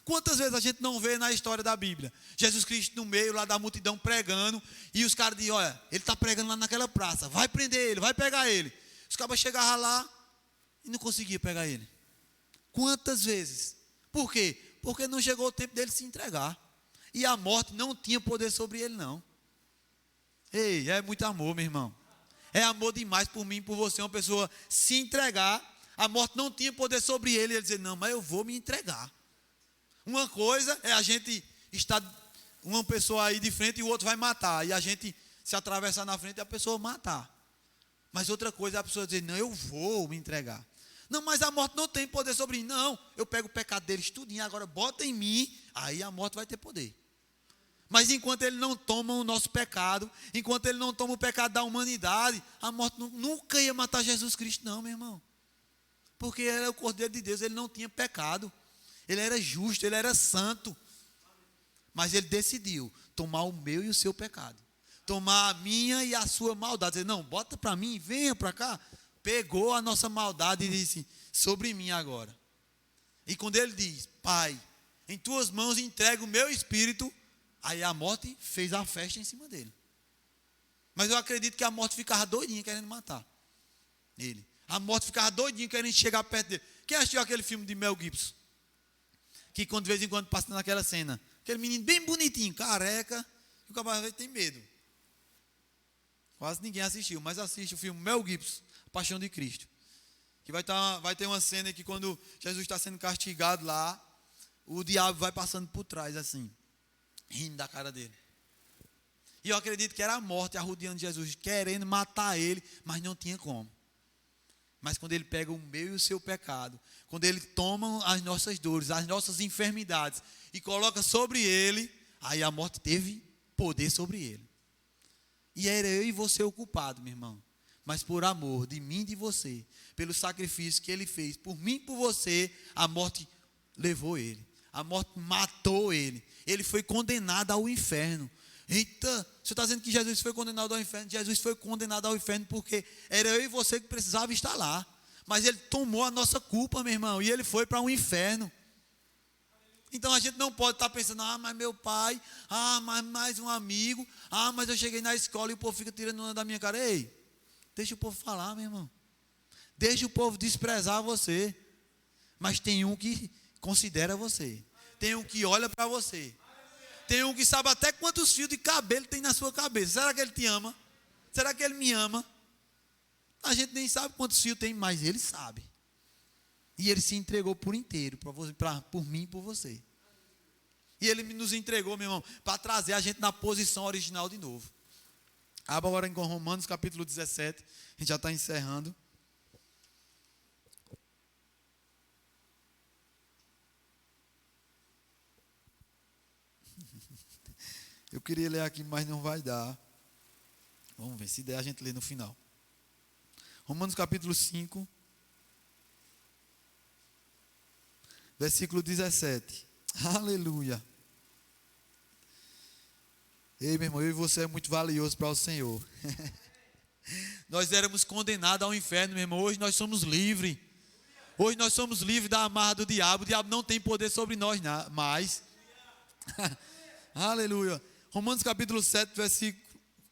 Quantas vezes a gente não vê na história da Bíblia? Jesus Cristo no meio lá da multidão pregando, e os caras dizem, olha, ele está pregando lá naquela praça, vai prender ele, vai pegar ele. Os caras chegavam lá e não conseguiam pegar ele. Quantas vezes? Por quê? Porque não chegou o tempo dele se entregar. E a morte não tinha poder sobre ele, não. Ei, é muito amor, meu irmão. É amor demais por mim e por você. Uma pessoa se entregar, a morte não tinha poder sobre ele. Ele dizer, não, mas eu vou me entregar. Uma coisa é a gente estar, uma pessoa aí de frente e o outro vai matar. E a gente se atravessar na frente e a pessoa matar. Mas outra coisa é a pessoa dizer, não, eu vou me entregar. Não, mas a morte não tem poder sobre mim. Não, eu pego o pecado deles tudinho, agora bota em mim, aí a morte vai ter poder. Mas enquanto ele não toma o nosso pecado, enquanto ele não toma o pecado da humanidade, a morte nunca ia matar Jesus Cristo, não, meu irmão. Porque ele era o Cordeiro de Deus, ele não tinha pecado. Ele era justo, ele era santo. Mas ele decidiu tomar o meu e o seu pecado. tomar a minha e a sua maldade. Dizer, não, bota para mim, venha para cá. Pegou a nossa maldade e disse, sobre mim agora. E quando ele diz, Pai, em tuas mãos entrego o meu espírito, aí a morte fez a festa em cima dele. Mas eu acredito que a morte ficava doidinha querendo matar ele. A morte ficava doidinha querendo chegar perto dele. Quem assistiu aquele filme de Mel Gibson? Que quando de vez em quando passa naquela cena, aquele menino bem bonitinho, careca, e o camarada tem medo. Quase ninguém assistiu, mas assiste o filme Mel Gibson, Paixão de Cristo. Que vai ter uma cena que quando Jesus está sendo castigado lá, o diabo vai passando por trás assim, rindo da cara dele. E eu acredito que era a morte arrodeando Jesus, querendo matar ele, mas não tinha como. Mas quando ele pega o meu e o seu pecado, quando ele toma as nossas dores, as nossas enfermidades e coloca sobre ele, aí a morte teve poder sobre ele. E era eu e você o culpado, meu irmão. Mas por amor de mim e de você, pelo sacrifício que ele fez por mim e por você, a morte levou ele. A morte matou ele. Ele foi condenado ao inferno. Eita, você está dizendo que Jesus foi condenado ao inferno? Jesus foi condenado ao inferno porque era eu e você que precisava estar lá. Mas ele tomou a nossa culpa, meu irmão, e ele foi para um inferno. Então a gente não pode estar pensando, mas meu pai, mas mais um amigo, mas eu cheguei na escola e o povo fica tirando onda da minha cara. Ei, deixa o povo falar, meu irmão. Deixa o povo desprezar você. Mas tem um que considera você. Tem um que olha para você. Tem um que sabe até quantos fios de cabelo tem na sua cabeça. Será que ele te ama? Será que ele me ama? A gente nem sabe quantos fios tem, mas ele sabe. E ele se entregou por inteiro, por mim e por você. E ele nos entregou, meu irmão, para trazer a gente na posição original de novo. Abra agora em Romanos capítulo 17. A gente já está encerrando. Eu queria ler aqui, mas não vai dar. Vamos ver, se der a gente lê no final. Romanos capítulo 5, versículo 17. Aleluia. Ei, meu irmão, eu e você é muito valioso para o Senhor. Nós éramos condenados ao inferno, meu irmão. Hoje nós somos livres. Hoje nós somos livres da amarra do diabo. O diabo não tem poder sobre nós mais. Aleluia. Romanos capítulo 7,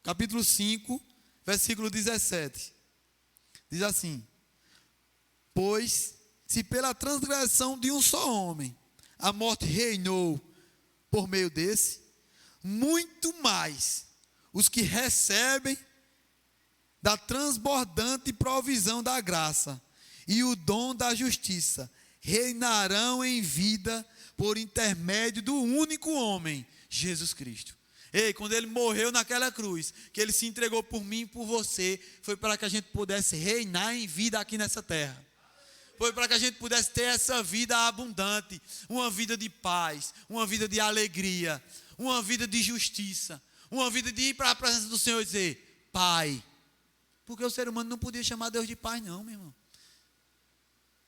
capítulo 5, versículo 17. Diz assim: pois se pela transgressão de um só homem a morte reinou por meio desse, muito mais os que recebem da transbordante provisão da graça e o dom da justiça reinarão em vida por intermédio do único homem, Jesus Cristo. Ei, quando ele morreu naquela cruz, que ele se entregou por mim e por você, foi para que a gente pudesse reinar em vida aqui nessa terra. Foi para que a gente pudesse ter essa vida abundante, uma vida de paz, uma vida de alegria, uma vida de justiça, uma vida de ir para a presença do Senhor e dizer, Pai. Porque o ser humano não podia chamar Deus de Pai não, meu irmão.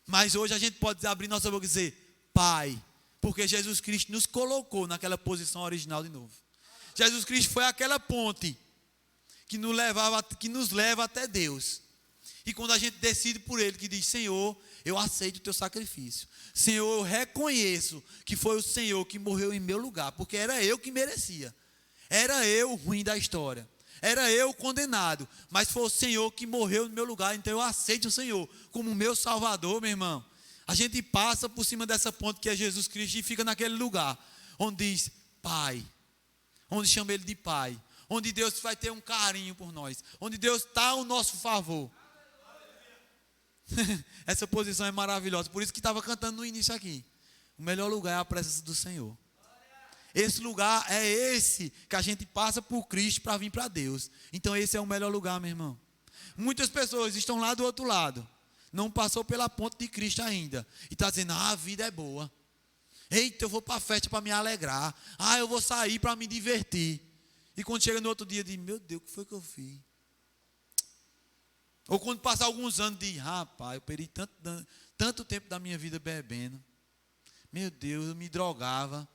Mas hoje a gente pode abrir nossa boca e dizer, Pai. Porque Jesus Cristo nos colocou naquela posição original de novo. Jesus Cristo foi aquela ponte que nos leva até Deus. E quando a gente decide por Ele, que diz, Senhor, eu aceito o teu sacrifício. Senhor, eu reconheço que foi o Senhor que morreu em meu lugar, porque era eu que merecia. Era eu o ruim da história. Era eu o condenado, mas foi o Senhor que morreu no meu lugar, então eu aceito o Senhor como meu Salvador, meu irmão. A gente passa por cima dessa ponte que é Jesus Cristo e fica naquele lugar, onde diz, Pai, onde chama Ele de Pai, onde Deus vai ter um carinho por nós, onde Deus está ao nosso favor. Essa posição é maravilhosa, por isso que estava cantando no início aqui. O melhor lugar é a presença do Senhor. Esse lugar é esse que a gente passa por Cristo para vir para Deus. Então esse é o melhor lugar, meu irmão. Muitas pessoas estão lá do outro lado, não passou pela ponte de Cristo ainda, e está dizendo, a vida é boa. Eita, eu vou para a festa para me alegrar. Eu vou sair para me divertir. E quando chega no outro dia, diz, meu Deus, o que foi que eu fiz? Ou quando passa alguns anos, diz, rapaz, eu perdi tanto tempo da minha vida bebendo. Meu Deus, eu me drogava.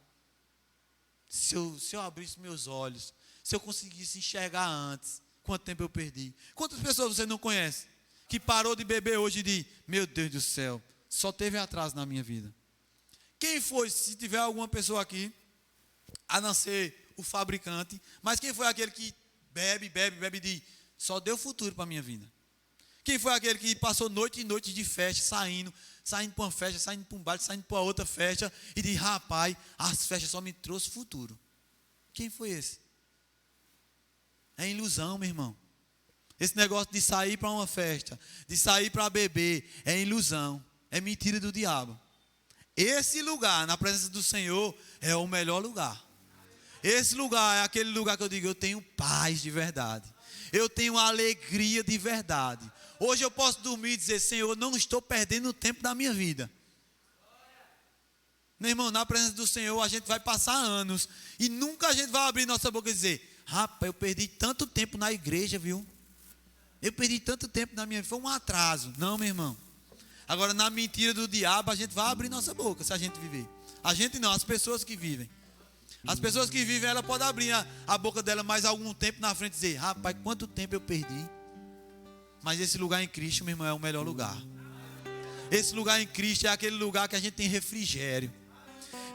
Se eu abrisse meus olhos, Se eu conseguisse enxergar antes, quanto tempo eu perdi? Quantas pessoas você não conhece que parou de beber hoje e diz, meu Deus do céu, só teve atraso na minha vida? Quem foi, se tiver alguma pessoa aqui, a não ser o fabricante, mas quem foi aquele que bebe e diz, só deu futuro para a minha vida? Quem foi aquele que passou noite e noite de festa, saindo para uma festa, saindo para um baile, saindo para outra festa, e diz, rapaz, as festas só me trouxe futuro? Quem foi esse? É ilusão, meu irmão. Esse negócio de sair para uma festa, de sair para beber, é ilusão, é mentira do diabo. Esse lugar, na presença do Senhor, é o melhor lugar. Esse lugar é aquele lugar que eu digo, eu tenho paz de verdade. Eu tenho alegria de verdade. Hoje eu posso dormir e dizer, Senhor, não estou perdendo o tempo da minha vida. Meu irmão, na presença do Senhor a gente vai passar anos e nunca a gente vai abrir nossa boca e dizer, rapaz, eu perdi tanto tempo na igreja, viu? Eu perdi tanto tempo na minha vida, foi um atraso. Não, meu irmão. Agora, na mentira do diabo, a gente vai abrir nossa boca se a gente viver. A gente não, as pessoas que vivem. As pessoas que vivem, ela pode abrir a boca dela mais algum tempo na frente e dizer, rapaz, quanto tempo eu perdi. Mas esse lugar em Cristo, meu irmão, é o melhor lugar. Esse lugar em Cristo é aquele lugar que a gente tem refrigério.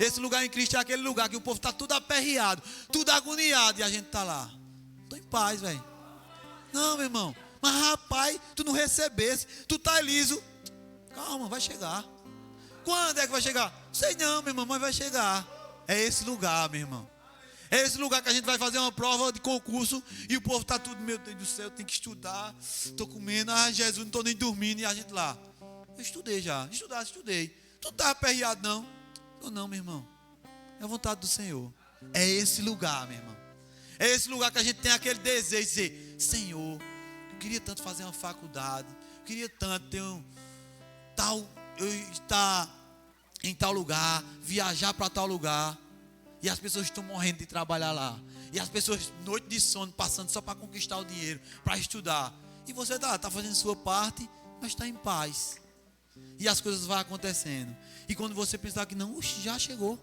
Esse lugar em Cristo é aquele lugar que o povo está tudo aperreado, tudo agoniado, e a gente está lá. Estou em paz, velho. Não, meu irmão. Mas rapaz, tu não recebesse, tu tá liso. Calma, vai chegar. Quando é que vai chegar? Sei não, meu irmão, mas vai chegar. É esse lugar, meu irmão. É esse lugar que a gente vai fazer uma prova de concurso e o povo está tudo, meu Deus do céu, tem que estudar. Estou comendo, Jesus, não estou nem dormindo. E a gente lá, eu estudei já, estudei. Tu não estava aperreado não? Eu não, meu irmão. É a vontade do Senhor. É esse lugar, meu irmão. É esse lugar que a gente tem aquele desejo de dizer, Senhor, eu queria tanto fazer uma faculdade, eu queria tanto ter eu estar em tal lugar, viajar para tal lugar, e as pessoas estão morrendo de trabalhar lá, e as pessoas, noite de sono, passando só para conquistar o dinheiro, para estudar, e você está fazendo sua parte, mas está em paz, e as coisas vão acontecendo, e quando você pensar que não, já chegou,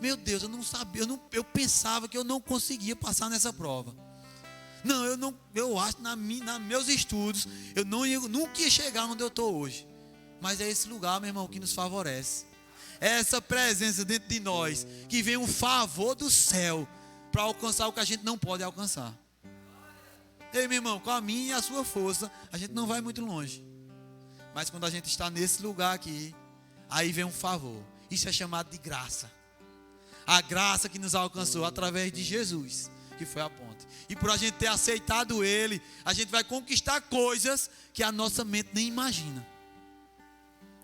meu Deus, eu não sabia, eu pensava que eu não conseguia passar nessa prova. Não, eu acho que nos meus estudos, eu nunca ia chegar onde eu estou hoje. Mas é esse lugar, meu irmão, que nos favorece. É essa presença dentro de nós, que vem um favor do céu, para alcançar o que a gente não pode alcançar. Ei, meu irmão, com a minha e a sua força, a gente não vai muito longe. Mas quando a gente está nesse lugar aqui, aí vem um favor. Isso é chamado de graça. A graça que nos alcançou através de Jesus, que foi a ponte. E por a gente ter aceitado Ele, a gente vai conquistar coisas que a nossa mente nem imagina.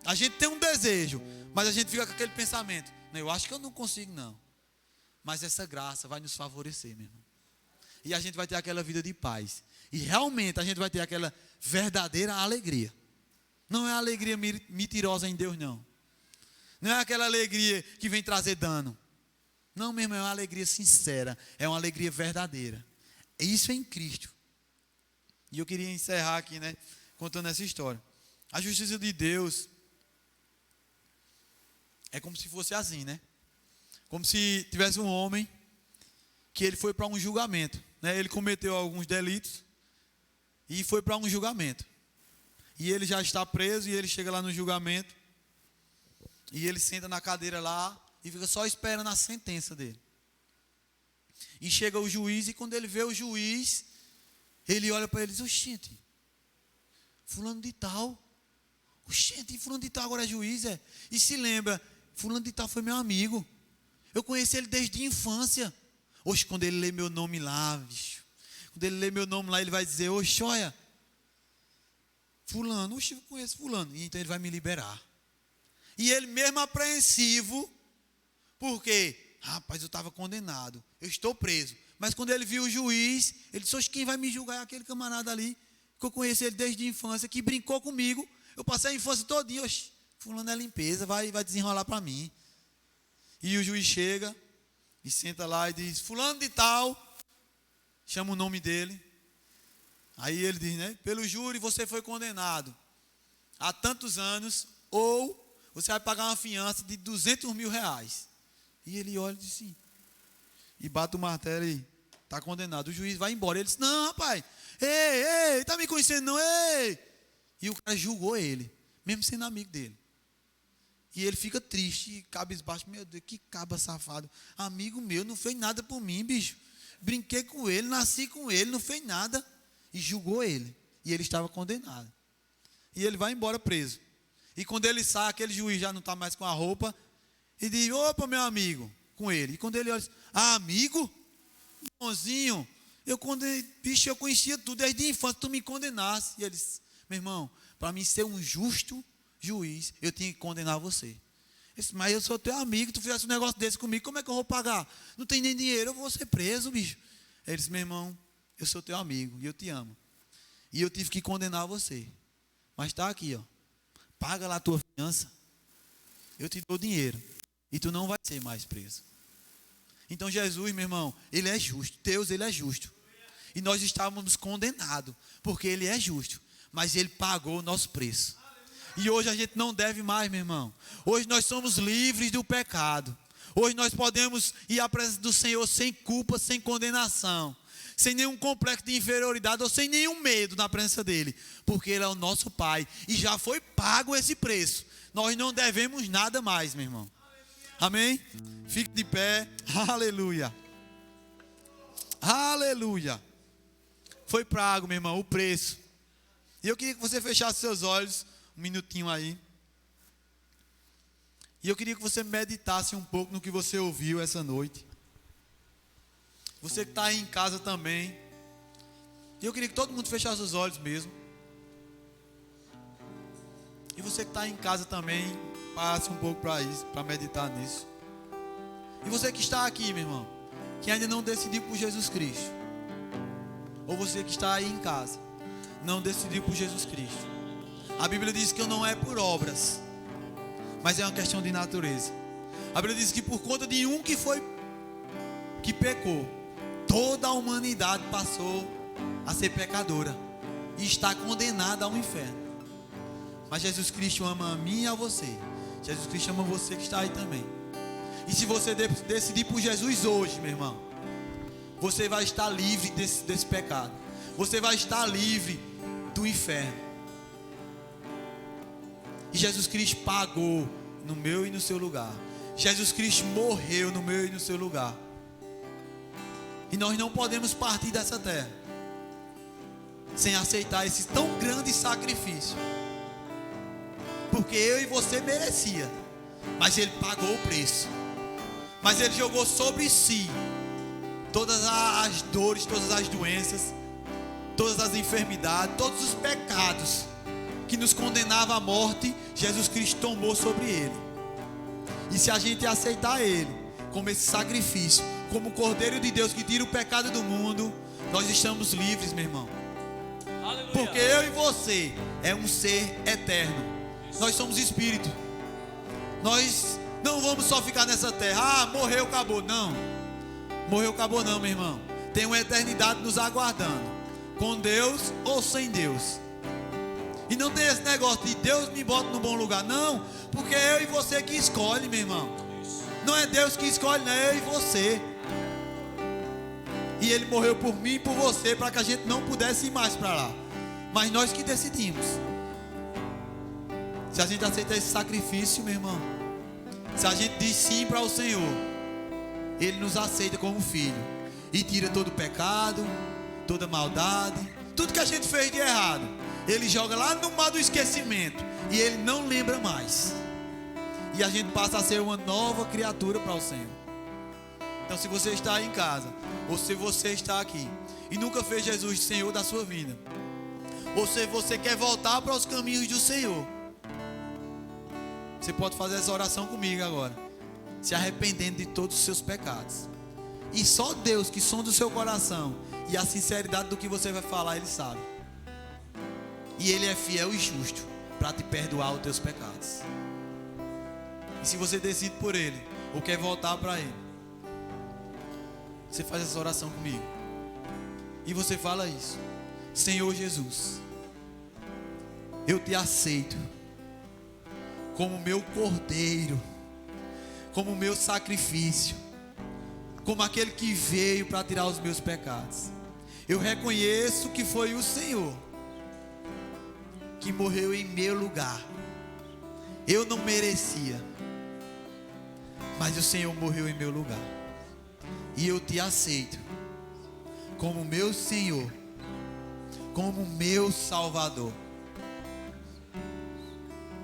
A gente tem um desejo, mas a gente fica com aquele pensamento, não, eu acho que eu não consigo não. Mas essa graça vai nos favorecer, meu irmão. E a gente vai ter aquela vida de paz. E realmente a gente vai ter aquela verdadeira alegria. Não é a alegria mentirosa em Deus, não. Não é aquela alegria que vem trazer dano. Não, meu irmão, é uma alegria sincera, é uma alegria verdadeira. Isso é em Cristo. E eu queria encerrar aqui, né, contando essa história. A justiça de Deus é como se fosse assim, né? Como se tivesse um homem que ele foi para um julgamento, né? Ele cometeu alguns delitos e foi para um julgamento. E ele já está preso e ele chega lá no julgamento e ele senta na cadeira lá e fica só esperando a sentença dele. E chega o juiz, e quando ele vê o juiz, ele olha para ele e diz, oxente, fulano de tal, oxente, fulano de tal agora é juiz, é? E se lembra, fulano de tal foi meu amigo, eu conheci ele desde a infância. Oxe, quando ele lê meu nome lá, bicho, quando ele lê meu nome lá, ele vai dizer, oxe, olha, fulano, oxe, eu conheço fulano, e então ele vai me liberar. E ele mesmo apreensivo, porque, rapaz, eu estava condenado, eu estou preso. Mas quando ele viu o juiz, ele disse, oxe, quem vai me julgar é aquele camarada ali, que eu conheci ele desde a infância, que brincou comigo, eu passei a infância todinha, oxe, fulano é limpeza, vai desenrolar para mim. E o juiz chega, e senta lá e diz, fulano de tal, chama o nome dele. Aí ele diz, né, pelo júri você foi condenado há tantos anos, ou você vai pagar uma fiança de 200 mil reais. E ele olha e diz assim, e bate o martelo e está condenado. O juiz vai embora. Ele disse, não, rapaz, ei, está me conhecendo não, ei. E o cara julgou ele, mesmo sendo amigo dele. E ele fica triste, cabisbaixo, meu Deus, que caba safado. Amigo meu, não fez nada por mim, bicho. Brinquei com ele, nasci com ele, não fez nada. E julgou ele. E ele estava condenado. E ele vai embora preso. E quando ele sai, aquele juiz já não está mais com a roupa. E diz, opa, meu amigo, com ele. E quando ele olha, amigo? Bonzinho, eu conhecia tudo desde a infância, tu me condenasse. E ele disse, meu irmão, para mim ser um justo juiz, eu tinha que condenar você. Eu disse, mas eu sou teu amigo, tu fizesse um negócio desse comigo, como é que eu vou pagar? Não tem nem dinheiro, eu vou ser preso, bicho. Ele disse, meu irmão, eu sou teu amigo e eu te amo. E eu tive que condenar você. Mas está aqui, ó. Paga lá a tua fiança. Eu te dou dinheiro. E tu não vai ser mais preso. Então Jesus, meu irmão, ele é justo. Deus, ele é justo. E nós estávamos condenados, porque ele é justo. Mas ele pagou o nosso preço. E hoje a gente não deve mais, meu irmão. Hoje nós somos livres do pecado. Hoje nós podemos ir à presença do Senhor sem culpa, sem condenação, sem nenhum complexo de inferioridade ou sem nenhum medo na presença dele, porque ele é o nosso Pai e já foi pago esse preço. Nós não devemos nada mais, meu irmão. Amém? Fique de pé. Aleluia. Aleluia. Foi pago, meu irmão, o preço. E eu queria que você fechasse seus olhos um minutinho aí. E eu queria que você meditasse um pouco no que você ouviu essa noite. Você que está aí em casa também. E eu queria que todo mundo fechasse os olhos mesmo. E você que está em casa também, passe um pouco para isso, para meditar nisso. E você que está aqui, meu irmão, que ainda não decidiu por Jesus Cristo. Ou você que está aí em casa, não decidiu por Jesus Cristo. A Bíblia diz que não é por obras, mas é uma questão de natureza. A Bíblia diz que por conta de um que pecou, toda a humanidade passou a ser pecadora e está condenada ao inferno. Mas Jesus Cristo ama a mim e a você. Jesus Cristo ama você que está aí também. E se você decidir por Jesus hoje, meu irmão, você vai estar livre desse pecado. Você vai estar livre do inferno. E Jesus Cristo pagou no meu e no seu lugar. Jesus Cristo morreu no meu e no seu lugar. E nós não podemos partir dessa terra sem aceitar esse tão grande sacrifício. Porque eu e você merecia, mas Ele pagou o preço. Mas Ele jogou sobre si todas as dores, todas as doenças, todas as enfermidades, todos os pecados que nos condenavam à morte. Jesus Cristo tomou sobre Ele. E se a gente aceitar Ele como esse sacrifício, como o Cordeiro de Deus que tira o pecado do mundo, nós estamos livres, meu irmão. Aleluia. Porque eu e você é um ser eterno. Nós somos espírito. Nós não vamos só ficar nessa terra. Morreu, acabou. Não. Morreu, acabou não, meu irmão. Tem uma eternidade nos aguardando, com Deus ou sem Deus. E não tem esse negócio de Deus me bota no bom lugar. Não, porque é eu e você que escolhe, meu irmão. Não é Deus que escolhe, não é eu e você. E Ele morreu por mim e por você, para que a gente não pudesse ir mais para lá. Mas nós que decidimos. Se a gente aceitar esse sacrifício, meu irmão, se a gente diz sim para o Senhor, Ele nos aceita como filho e tira todo o pecado, toda maldade, tudo que a gente fez de errado. Ele joga lá no mar do esquecimento e Ele não lembra mais. E a gente passa a ser uma nova criatura para o Senhor. Então, se você está aí em casa, ou se você está aqui e nunca fez Jesus Senhor da sua vida, ou se você quer voltar para os caminhos do Senhor, você pode fazer essa oração comigo agora, se arrependendo de todos os seus pecados. E só Deus, que sonda o seu coração e a sinceridade do que você vai falar, Ele sabe. E Ele é fiel e justo para te perdoar os teus pecados. E se você decide por Ele, ou quer voltar para Ele, você faz essa oração comigo. E você fala isso: Senhor Jesus, eu te aceito como meu cordeiro, como meu sacrifício. como aquele que veio para tirar os meus pecados. Eu reconheço que foi o Senhor que morreu em meu lugar. Eu não merecia, mas o Senhor morreu em meu lugar. E eu te aceito como meu Senhor, como meu Salvador.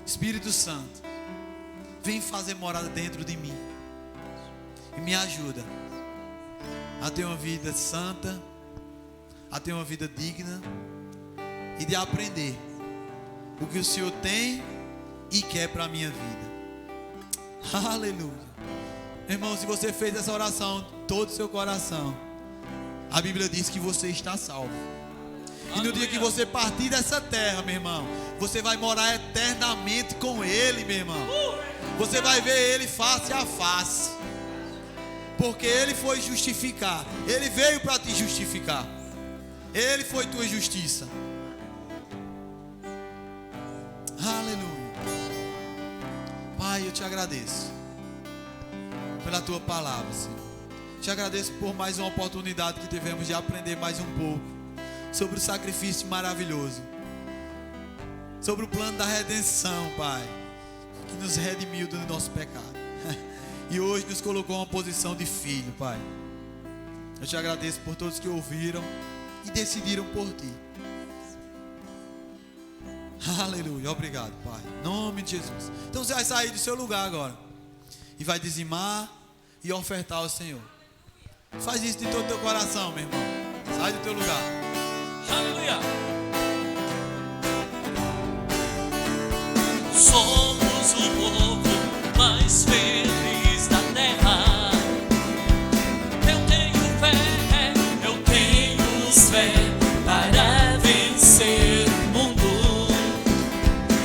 Espírito Santo, vem fazer morada dentro de mim e me ajuda a ter uma vida santa, a ter uma vida digna e de aprender o que o Senhor tem e quer para a minha vida. Aleluia. Irmão, se você fez essa oração todo o seu coração, a Bíblia diz que você está salvo. E no dia que você partir dessa terra, meu irmão, você vai morar eternamente com Ele, meu irmão. Você vai ver Ele face a face, porque Ele foi justificar. Ele veio para te justificar. Ele foi tua justiça. Aleluia. Pai, eu te agradeço pela tua palavra, Senhor. Te agradeço por mais uma oportunidade que tivemos de aprender mais um pouco sobre o sacrifício maravilhoso, sobre o plano da redenção, Pai, que nos redimiu do nosso pecado e hoje nos colocou em uma posição de filho, Pai. Eu te agradeço por todos que ouviram e decidiram por Ti. Aleluia, obrigado, Pai, em nome de Jesus. Então você vai sair do seu lugar agora e vai dizimar e ofertar ao Senhor. Faz isso de todo o teu coração, meu irmão. Sai do teu lugar. Aleluia. Somos o povo mais feliz da terra. Eu tenho fé para vencer o mundo.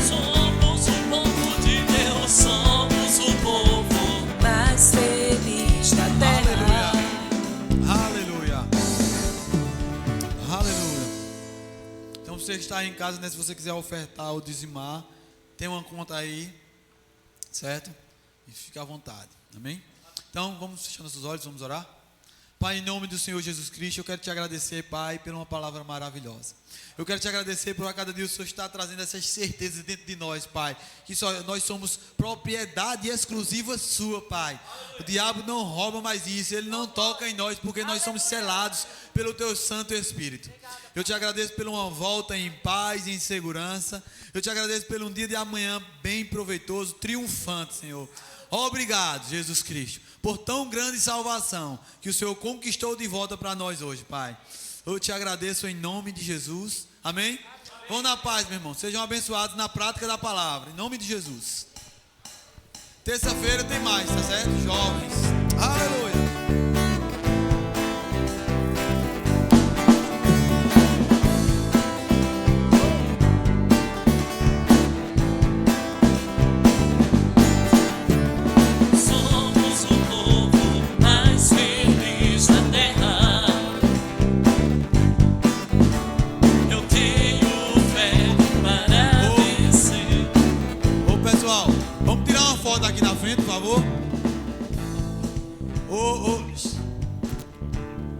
Somos o povo de Deus, somos o povo mais feliz da terra. Aleluia. Aleluia. Então você que está aí em casa, né, se você quiser ofertar ou dizimar, tem uma conta aí, certo? E fica à vontade, amém? Então vamos fechar nossos olhos, vamos orar. Pai, em nome do Senhor Jesus Cristo, eu quero te agradecer, Pai, por uma palavra maravilhosa. Eu quero te agradecer por a cada dia o Senhor está trazendo essas certezas dentro de nós, Pai, que nós somos propriedade exclusiva sua, Pai. O diabo não rouba mais isso, ele não toca em nós, porque nós somos selados pelo teu Santo Espírito. Eu te agradeço por uma volta em paz e em segurança. Eu te agradeço por um dia de amanhã bem proveitoso, triunfante, Senhor. Obrigado, Jesus Cristo, por tão grande salvação que o Senhor conquistou de volta para nós hoje, Pai. Eu te agradeço em nome de Jesus. Amém? Vão na paz, meu irmão. Sejam abençoados na prática da palavra, em nome de Jesus. Terça-feira tem mais, tá certo? Jovens. Aleluia. Aqui na frente, por favor.